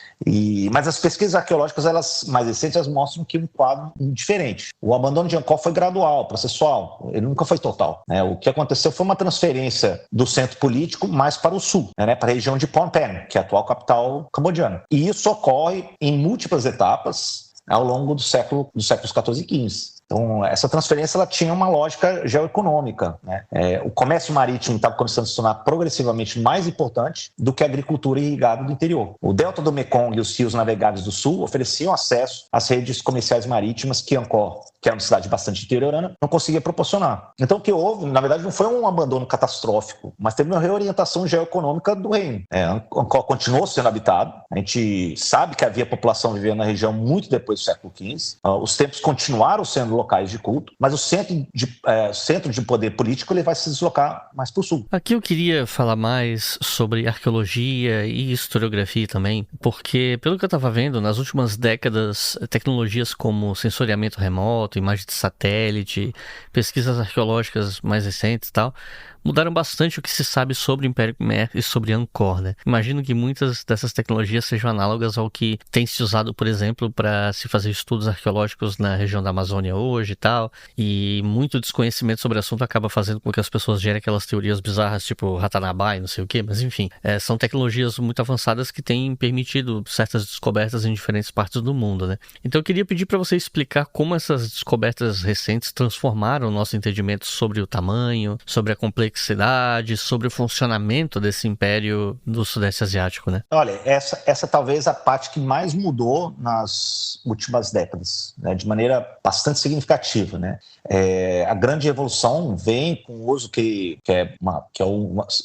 Mas as pesquisas arqueológicas, elas mais recentes, elas mostram que um quadro diferente. O abandono de Angkor foi gradual, processual, ele nunca foi total, né? O que aconteceu foi uma transferência do centro político mais para o sul, né? Para a região de Phnom Penh, que é a atual capital cambodiana. E isso ocorre em múltiplas etapas ao longo dos séculos XIV e XV. Então, essa transferência ela tinha uma lógica geoeconômica, né? O comércio marítimo estava começando a se tornar progressivamente mais importante do que a agricultura irrigada do interior. O delta do Mekong e os rios navegáveis do sul ofereciam acesso às redes comerciais marítimas que Angkor, que era uma cidade bastante interiorana, não conseguia proporcionar. Então, o que houve, na verdade, não foi um abandono catastrófico, mas teve uma reorientação geoeconômica do reino. Angkor continuou sendo habitado. A gente sabe que havia população vivendo na região muito depois do século XV. Os templos continuaram sendo locais de culto, mas o centro de poder político ele vai se deslocar mais para o sul.
Aqui eu queria falar mais sobre arqueologia e historiografia também, porque pelo que eu estava vendo, nas últimas décadas, tecnologias como sensoriamento remoto, imagem de satélite, pesquisas arqueológicas mais recentes e tal, mudaram bastante o que se sabe sobre o Império Khmer e sobre Angkor, né? Imagino que muitas dessas tecnologias sejam análogas ao que tem se usado, por exemplo, para se fazer estudos arqueológicos na região da Amazônia hoje e tal, e muito desconhecimento sobre o assunto acaba fazendo com que as pessoas gerem aquelas teorias bizarras, tipo Ratanabá e não sei o quê, mas enfim, são tecnologias muito avançadas que têm permitido certas descobertas em diferentes partes do mundo, né? Então eu queria pedir para você explicar como essas descobertas recentes transformaram o nosso entendimento sobre o tamanho, sobre a complexidade, sobre o funcionamento desse império do Sudeste Asiático, né?
Olha, essa talvez a parte que mais mudou nas últimas décadas, né, de maneira bastante significativa, né? A grande evolução vem com o uso que é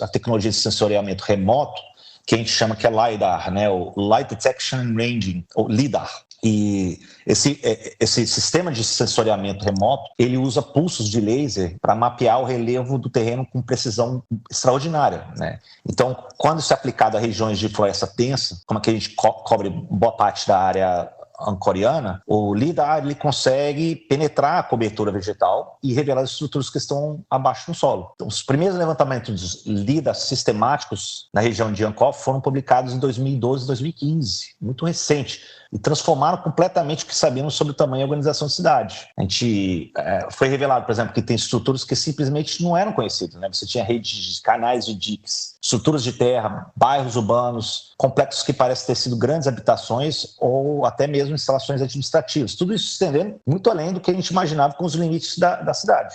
a tecnologia de sensoriamento remoto, que a gente chama que é LiDAR, né? O Light Detection and Ranging, ou LiDAR. E esse sistema de sensoriamento remoto, ele usa pulsos de laser para mapear o relevo do terreno com precisão extraordinária, né? Então, quando isso é aplicado a regiões de floresta densa, como a que a gente cobre boa parte da área ancoriana, o LiDAR ele consegue penetrar a cobertura vegetal e revelar as estruturas que estão abaixo do solo. Então, os primeiros levantamentos de LiDAR sistemáticos na região de Angkor foram publicados em 2012 e 2015, muito recente, e transformaram completamente o que sabíamos sobre o tamanho e a organização da cidade. A gente foi revelado, por exemplo, que tem estruturas que simplesmente não eram conhecidas, né? Você tinha redes de canais de diques, estruturas de terra, bairros urbanos, complexos que parecem ter sido grandes habitações ou até mesmo instalações administrativas. Tudo isso se estendendo muito além do que a gente imaginava com os limites da cidade.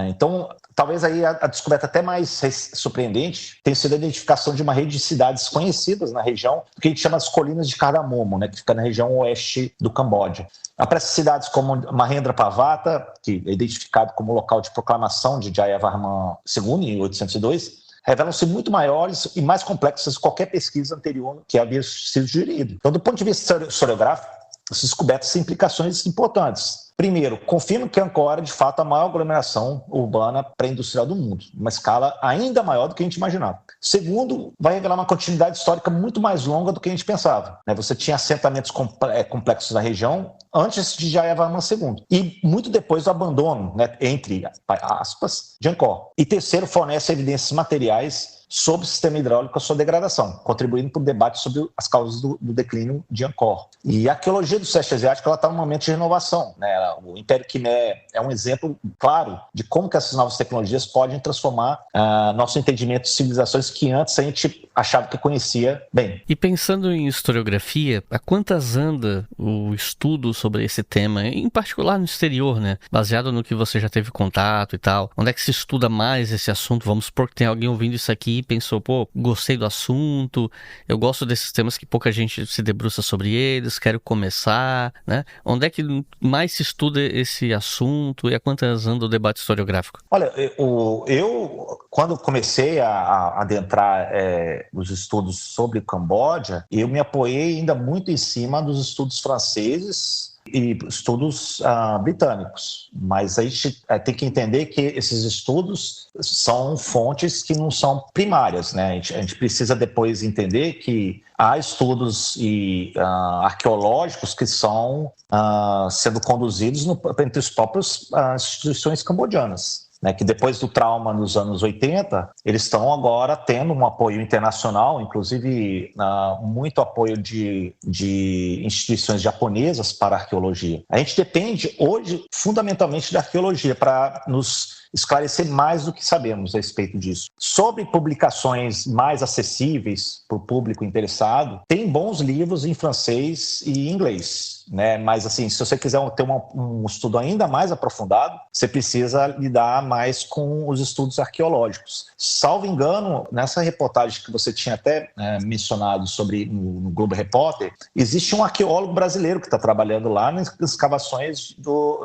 Então, talvez aí a descoberta até mais surpreendente tenha sido a identificação de uma rede de cidades conhecidas na região, que a gente chama as Colinas de Cardamomo, né, que fica na região oeste do Camboja. Aparecem cidades como Mahendrapavata, que é identificado como local de proclamação de Jayavarman II, em 802, revelam-se muito maiores e mais complexas que qualquer pesquisa anterior que havia sido gerida. Então, do ponto de vista historiográfico, essas descobertas têm implicações importantes. Primeiro, confirma que Angkor é de fato a maior aglomeração urbana pré-industrial do mundo, uma escala ainda maior do que a gente imaginava. Segundo, vai revelar uma continuidade histórica muito mais longa do que a gente pensava. Você tinha assentamentos complexos na região antes de Jayavarman II e muito depois do abandono, entre aspas, de Angkor. E terceiro, fornece evidências materiais sobre o sistema hidráulico e a sua degradação, contribuindo para o debate sobre as causas do declínio de Angkor. E a arqueologia do Sudeste Asiático está num momento de renovação. O Império Khmer é um exemplo claro de como que essas novas tecnologias podem transformar nosso entendimento de civilizações que antes a gente achava que conhecia bem.
E pensando em historiografia, a quantas anda o estudo sobre esse tema, em particular no exterior, baseado no que você já teve contato e tal? Onde é que se estuda mais esse assunto? Vamos supor que tem alguém ouvindo isso aqui e pensou, gostei do assunto, eu gosto desses temas que pouca gente se debruça sobre eles, quero começar, Onde é que mais se estuda esse assunto e a quantas anda o debate historiográfico?
Olha, eu quando comecei a adentrar os estudos sobre Camboja, eu me apoiei ainda muito em cima dos estudos franceses e estudos britânicos, mas a gente tem que entender que esses estudos são fontes que não são primárias, A gente precisa depois entender que há estudos arqueológicos que são sendo conduzidos entre as próprias instituições cambodianas, que depois do trauma nos anos 80, eles estão agora tendo um apoio internacional, inclusive muito apoio de instituições japonesas para a arqueologia. A gente depende hoje fundamentalmente da arqueologia para nos esclarecer mais do que sabemos a respeito disso. Sobre publicações mais acessíveis para o público interessado, tem bons livros em francês e inglês, Mas, assim, se você quiser ter um estudo ainda mais aprofundado, você precisa lidar mais com os estudos arqueológicos. Salvo engano, nessa reportagem que você tinha até mencionado sobre no Globo Repórter, existe um arqueólogo brasileiro que está trabalhando lá nas escavações do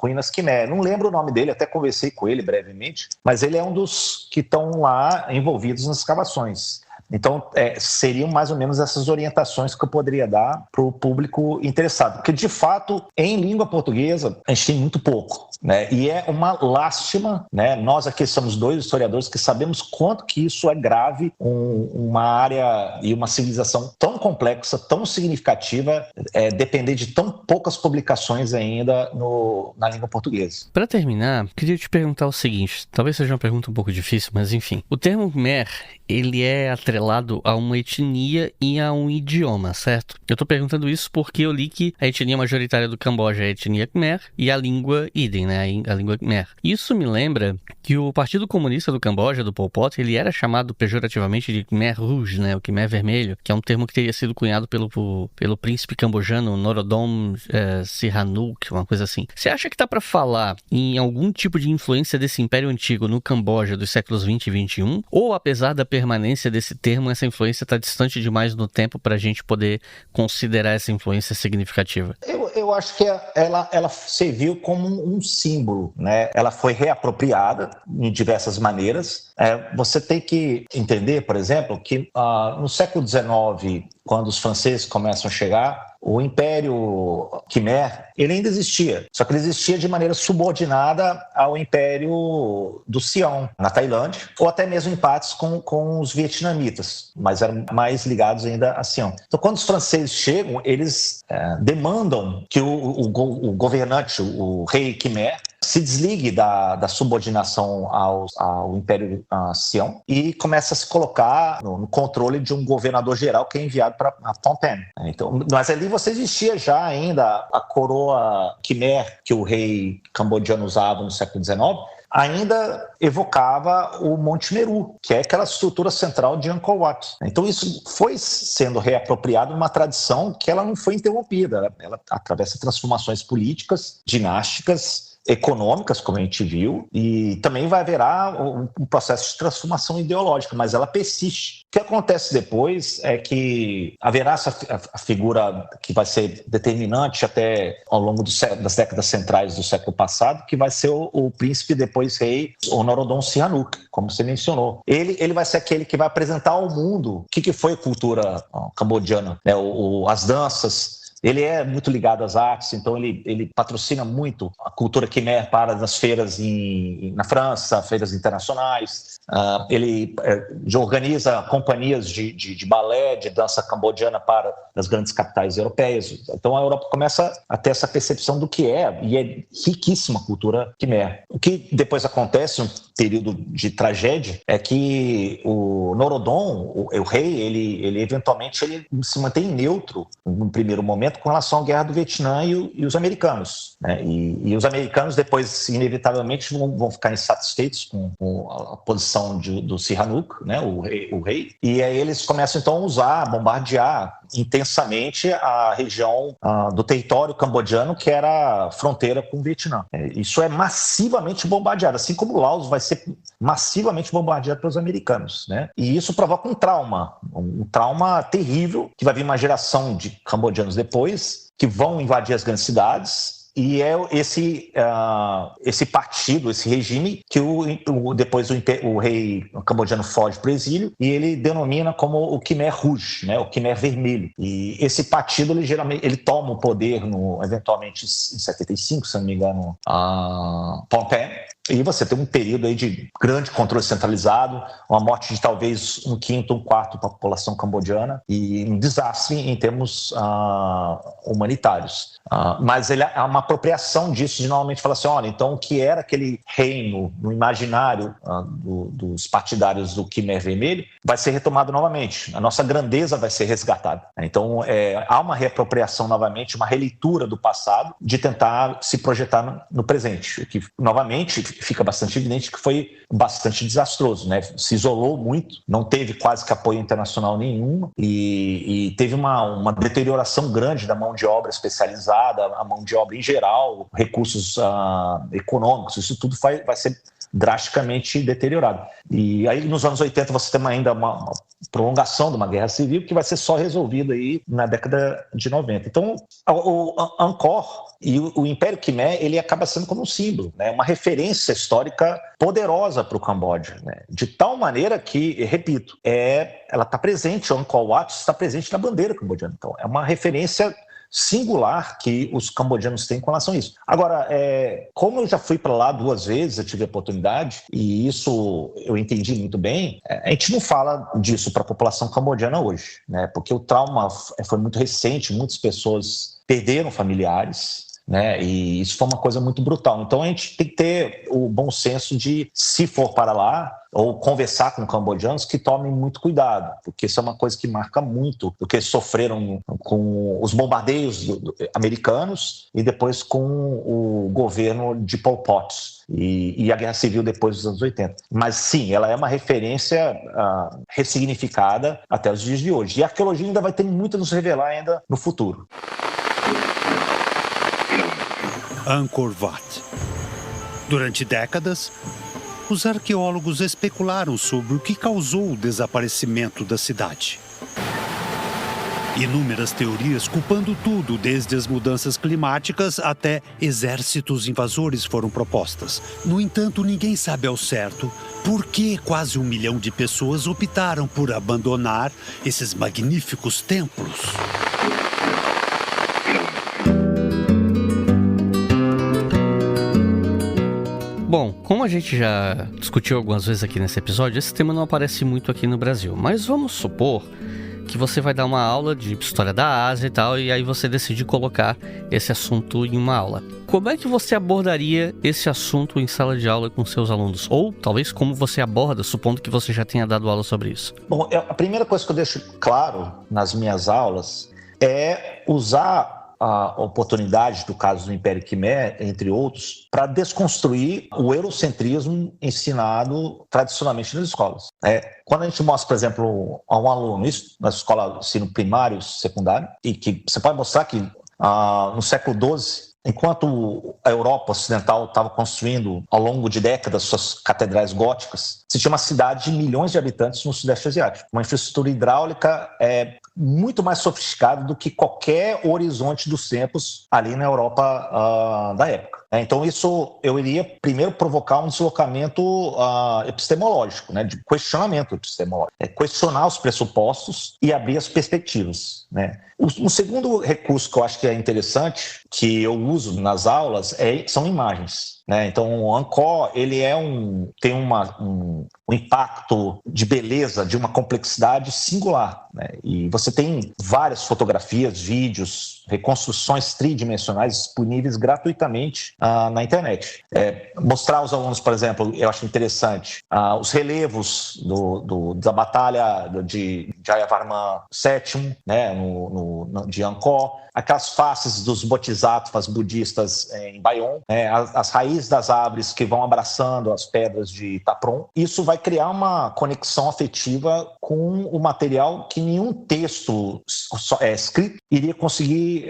Ruínas Khmer. Não lembro o nome dele, até conversei com ele brevemente, mas ele é um dos que estão lá envolvidos nas escavações. Então, seriam mais ou menos essas orientações que eu poderia dar para o público interessado. Porque, de fato, em língua portuguesa, a gente tem muito pouco, E é uma lástima, Nós aqui somos dois historiadores que sabemos quanto que isso é grave, uma área e uma civilização tão complexa, tão significativa, depender de tão poucas publicações ainda na língua portuguesa.
Para terminar, queria te perguntar o seguinte, talvez seja uma pergunta um pouco difícil, mas enfim. O termo Khmer, ele é atrelado a uma etnia e a um idioma, certo? Eu tô perguntando isso porque eu li que a etnia majoritária do Camboja é a etnia Khmer e a língua idem, a língua Khmer. Isso me lembra que o Partido Comunista do Camboja, do Pol Pot, ele era chamado pejorativamente de Khmer Rouge, o Khmer Vermelho, que é um termo que teria sido cunhado pelo príncipe cambojano Norodom Sihanouk, uma coisa assim. Você acha que tá para falar em algum tipo de influência desse império antigo no Camboja dos séculos 20 e 21? Ou, apesar da permanência desse termo, essa influência está distante demais no tempo para a gente poder considerar essa influência significativa?
Eu acho que ela serviu como um símbolo, Ela foi reapropriada de diversas maneiras. Você tem que entender, por exemplo, que no século XIX, quando os franceses começam a chegar, o Império Khmer, ele ainda existia, só que ele existia de maneira subordinada ao Império do Sião, na Tailândia, ou até mesmo empates com os vietnamitas, mas eram mais ligados ainda a Sião. Então, quando os franceses chegam, eles demandam que o governante, o rei Khmer, se desligue da subordinação ao Império Sião e começa a se colocar no controle de um governador geral que é enviado para Phnom Penh. Então, mas ali você existia já ainda a coroa Khmer que o rei cambodiano usava no século XIX, ainda evocava o Monte Meru, que é aquela estrutura central de Angkor Wat. Então isso foi sendo reapropriado numa tradição que ela não foi interrompida. Ela atravessa transformações políticas, dinásticas, econômicas, como a gente viu, e também vai haverá um processo de transformação ideológica, mas ela persiste. O que acontece depois é que haverá a figura que vai ser determinante até ao longo das décadas centrais do século passado, que vai ser o príncipe depois rei, o Norodom Sihanouk, como você mencionou. Ele vai ser aquele que vai apresentar ao mundo o que foi a cultura cambodiana, as danças ele é muito ligado às artes, então ele patrocina muito a cultura Khmer para as feiras na França, feiras internacionais. Ele organiza companhias de balé, de dança cambodiana para as grandes capitais europeias. Então a Europa começa a ter essa percepção do que é, e é riquíssima a cultura Khmer. O que depois acontece, um período de tragédia, é que o Norodom, o rei, ele eventualmente ele se mantém neutro no primeiro momento com relação à guerra do Vietnã e os americanos, né? E os americanos depois, inevitavelmente, vão ficar insatisfeitos com a posição do Sihanouk, né? o rei, e aí eles começam então a bombardear intensamente a região do território cambodiano, que era fronteira com o Vietnã. Isso é massivamente bombardeado, assim como o Laos vai ser massivamente bombardeado pelos americanos, né? E isso provoca um trauma terrível, que vai vir uma geração de cambodianos depois, que vão invadir as grandes cidades. E é esse partido, esse regime, que depois o rei cambodiano foge para o exílio e ele denomina como o Khmer Rouge, né, o Khmer Vermelho. E esse partido, ele toma o poder, eventualmente em 75, se não me engano, Phnom Penh. E você tem um período aí de grande controle centralizado, uma morte de talvez 1/5, 1/4 da população cambodiana e um desastre em termos humanitários. Mas há uma apropriação disso, de normalmente falar assim, olha, então o que era aquele reino no imaginário dos partidários do Khmer Vermelho vai ser retomado novamente, a nossa grandeza vai ser resgatada. Então há uma reapropriação novamente, uma releitura do passado, de tentar se projetar no presente, o que novamente fica bastante evidente que foi bastante desastroso, né? Se isolou muito, não teve quase que apoio internacional nenhum e teve uma deterioração grande da mão de obra especializada, a mão de obra em geral, recursos econômicos, isso tudo vai ser drasticamente deteriorado. E aí nos anos 80 você tem ainda uma prolongação de uma guerra civil que vai ser só resolvida aí na década de 90. Então o Angkor e o Império Khmer, ele acaba sendo como um símbolo, né? Uma referência histórica poderosa para o Camboja, né? De tal maneira que, repito, ela está presente, o Angkor Wat está presente na bandeira cambodiana. Então é uma referência singular que os cambodianos têm com relação a isso. Agora, como eu já fui para lá 2 vezes, eu tive a oportunidade, e isso eu entendi muito bem, a gente não fala disso para a população cambodiana hoje, né? Porque o trauma foi muito recente, muitas pessoas perderam familiares, né? E isso foi uma coisa muito brutal. Então a gente tem que ter o bom senso de, se for para lá ou conversar com cambodianos, que tomem muito cuidado, porque isso é uma coisa que marca muito, porque eles sofreram com os bombardeios americanos e depois com o governo de Pol Pot e a Guerra Civil depois dos anos 80. Mas sim, ela é uma referência ressignificada até os dias de hoje. E a arqueologia ainda vai ter muito a nos revelar ainda no futuro.
Angkor Wat. Durante décadas, os arqueólogos especularam sobre o que causou o desaparecimento da cidade. Inúmeras teorias culpando tudo, desde as mudanças climáticas até exércitos invasores, foram propostas. No entanto, ninguém sabe ao certo por que quase 1 milhão de pessoas optaram por abandonar esses magníficos templos.
Bom, como a gente já discutiu algumas vezes aqui nesse episódio, esse tema não aparece muito aqui no Brasil, mas vamos supor que você vai dar uma aula de história da Ásia e tal, e aí você decide colocar esse assunto em uma aula. Como é que você abordaria esse assunto em sala de aula com seus alunos? Ou talvez como você aborda, supondo que você já tenha dado aula sobre isso?
Bom, a primeira coisa que eu deixo claro nas minhas aulas é usar a oportunidade do caso do Império Khmer, entre outros, para desconstruir o eurocentrismo ensinado tradicionalmente nas escolas. Quando a gente mostra, por exemplo, a um aluno isso na escola ensino primário, secundário, e que você pode mostrar que no século XII, enquanto a Europa ocidental estava construindo ao longo de décadas suas catedrais góticas, você tinha uma cidade de milhões de habitantes no Sudeste Asiático, uma infraestrutura hidráulica muito mais sofisticado do que qualquer horizonte dos tempos ali na Europa da época. Então isso eu iria primeiro provocar um deslocamento epistemológico, né, de questionamento epistemológico, questionar os pressupostos e abrir as perspectivas, né. Um segundo recurso que eu acho que é interessante, que eu uso nas aulas, são imagens. Então, o Angkor, ele tem um impacto de beleza, de uma complexidade singular, né? E você tem várias fotografias, vídeos, reconstruções tridimensionais disponíveis gratuitamente na internet. Mostrar aos alunos, por exemplo, eu acho interessante, os relevos da batalha de Jayavarman VII, né, de Angkor, aquelas faces dos bodhisattvas budistas em Bayon, as raízes das árvores que vão abraçando as pedras de Tapron. Isso vai criar uma conexão afetiva com o material que nenhum texto escrito iria conseguir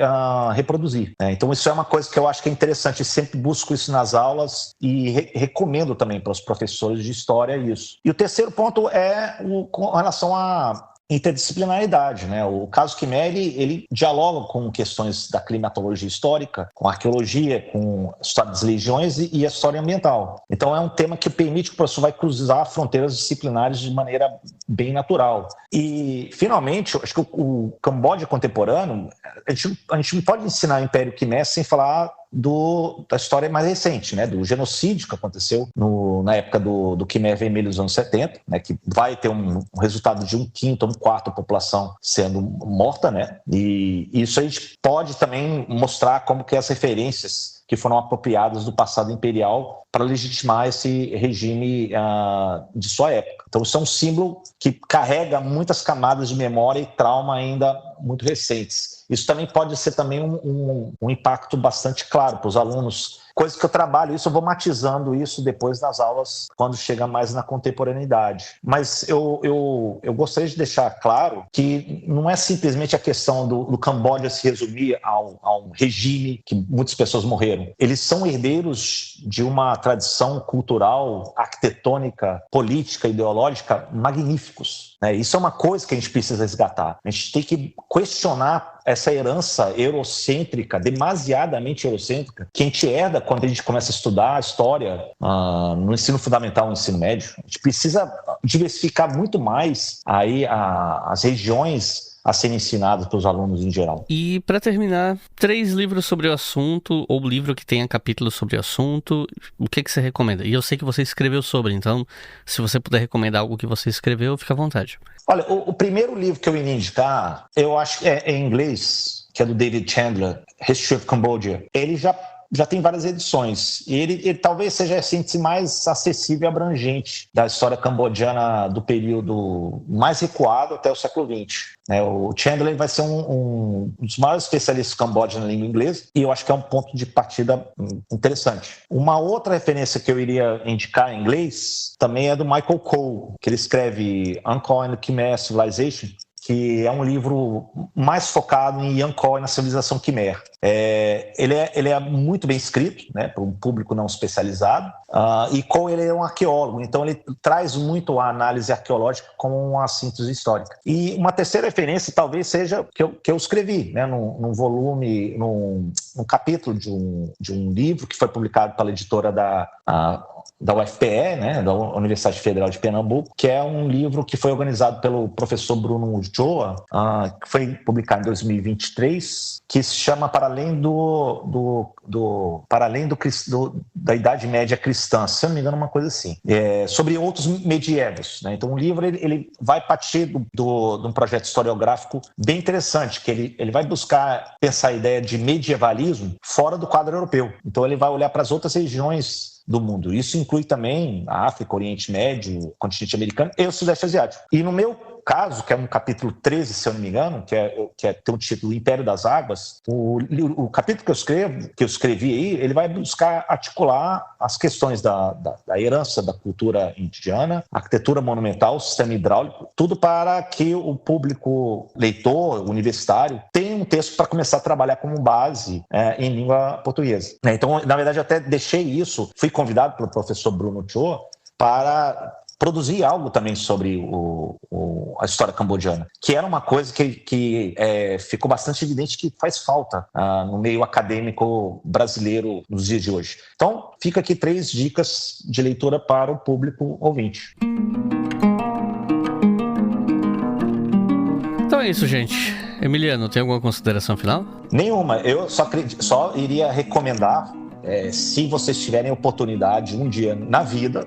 reproduzir. Então isso é uma coisa que eu acho que é interessante. Eu sempre busco isso nas aulas e recomendo também para os professores de história isso. E o terceiro ponto é com relação à interdisciplinaridade, né? O caso Khmer, ele dialoga com questões da climatologia histórica, com arqueologia, com a história das religiões e a história ambiental. Então é um tema que permite que o professor vai cruzar fronteiras disciplinares de maneira bem natural. E, finalmente, acho que o Camboja contemporâneo, a gente não pode ensinar o Império Khmer sem falar da história mais recente, né, do genocídio que aconteceu na época do Khmer Vermelho dos anos 70, né, que vai ter um resultado de 1/5 ou 1/4 da população sendo morta, né, e isso a gente pode também mostrar como que as referências que foram apropriadas do passado imperial para legitimar esse regime de sua época. Então isso é um símbolo que carrega muitas camadas de memória e trauma ainda muito recentes. Isso também pode ser também um impacto bastante claro para os alunos. Coisa que eu trabalho, isso eu vou matizando isso depois nas aulas, quando chega mais na contemporaneidade. Mas eu gostaria de deixar claro que não é simplesmente a questão do Camboja se resumir a um regime que muitas pessoas morreram. Eles são herdeiros de uma tradição cultural, arquitetônica, política, ideológica magníficos, né? Isso é uma coisa que a gente precisa resgatar. A gente tem que questionar essa herança eurocêntrica, demasiadamente eurocêntrica, que a gente herda quando a gente começa a estudar a história no ensino fundamental, no ensino médio. A gente precisa diversificar muito mais aí as regiões a serem ensinadas para os alunos em geral.
E, para terminar, 3 livros sobre o assunto, ou livro que tenha capítulo sobre o assunto, o que você recomenda? E eu sei que você escreveu sobre, então, se você puder recomendar algo que você escreveu, fica à vontade.
Olha, o primeiro livro que eu iria indicar, eu acho que é em inglês, que é do David Chandler, History of Cambodia. Ele já tem várias edições. E ele talvez seja a síntese mais acessível e abrangente da história cambodiana do período mais recuado até o século XX. O Chandler vai ser um dos maiores especialistas do Camboja na língua inglesa e eu acho que é um ponto de partida interessante. Uma outra referência que eu iria indicar em inglês também é do Michael Cole, que ele escreve Angkor and the Khmer Civilization, que é um livro mais focado em Angkor e na civilização Khmer. Ele é muito bem escrito, né, para um público não especializado, e Cole ele é um arqueólogo, então ele traz muito a análise arqueológica como uma síntese histórica. E uma terceira referência talvez seja que eu escrevi, né, num volume, num capítulo de um livro que foi publicado pela editora da UFPE, né, da Universidade Federal de Pernambuco, que é um livro que foi organizado pelo professor Bruno Joa, que foi publicado em 2023, que se chama Para Além da Idade Média Cristã, se eu não me engano, uma coisa assim, sobre outros medievos, né? Então o livro ele vai partir de um projeto historiográfico bem interessante, que ele vai buscar pensar a ideia de medievalismo fora do quadro europeu. Então ele vai olhar para as outras regiões do mundo. Isso inclui também a África, o Oriente Médio, o continente americano e o Sudeste Asiático. E no meu caso, que é no capítulo 13, se eu não me engano, que tem o título Império das Águas, o capítulo que eu escrevi aí, ele vai buscar articular as questões da herança da cultura indiana, arquitetura monumental, sistema hidráulico, tudo para que o público leitor, universitário, tenha um texto para começar a trabalhar como base em língua portuguesa. Então, na verdade, eu até deixei isso, fui convidado pelo professor Bruno Cho para produzir algo também sobre a história cambodiana, que era uma coisa que ficou bastante evidente que faz falta no meio acadêmico brasileiro nos dias de hoje. Então, fica aqui 3 dicas de leitura para o público ouvinte.
Então é isso, gente. Emiliano, tem alguma consideração final?
Nenhuma. Eu só iria recomendar, se vocês tiverem oportunidade um dia na vida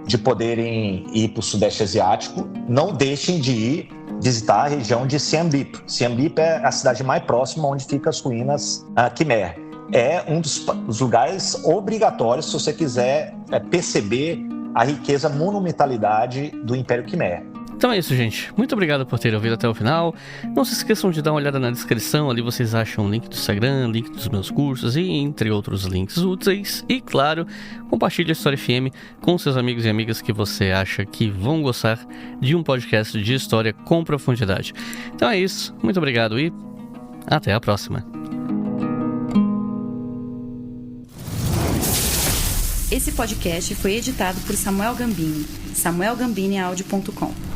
de poderem ir para o Sudeste Asiático, não deixem de ir visitar a região de Siem Reap. Siem Reap é a cidade mais próxima onde ficam as ruínas Khmer. É um dos lugares obrigatórios se você quiser perceber a riqueza, monumentalidade do Império Khmer.
Então é isso, gente. Muito obrigado por terem ouvido até o final. Não se esqueçam de dar uma olhada na descrição. Ali vocês acham o link do Instagram, link dos meus cursos e entre outros links úteis. E claro, compartilhe a História FM com seus amigos e amigas que você acha que vão gostar de um podcast de história com profundidade. Então é isso. Muito obrigado e até a próxima.
Esse podcast foi editado por Samuel Gambini, samuelgambiniaudio.com.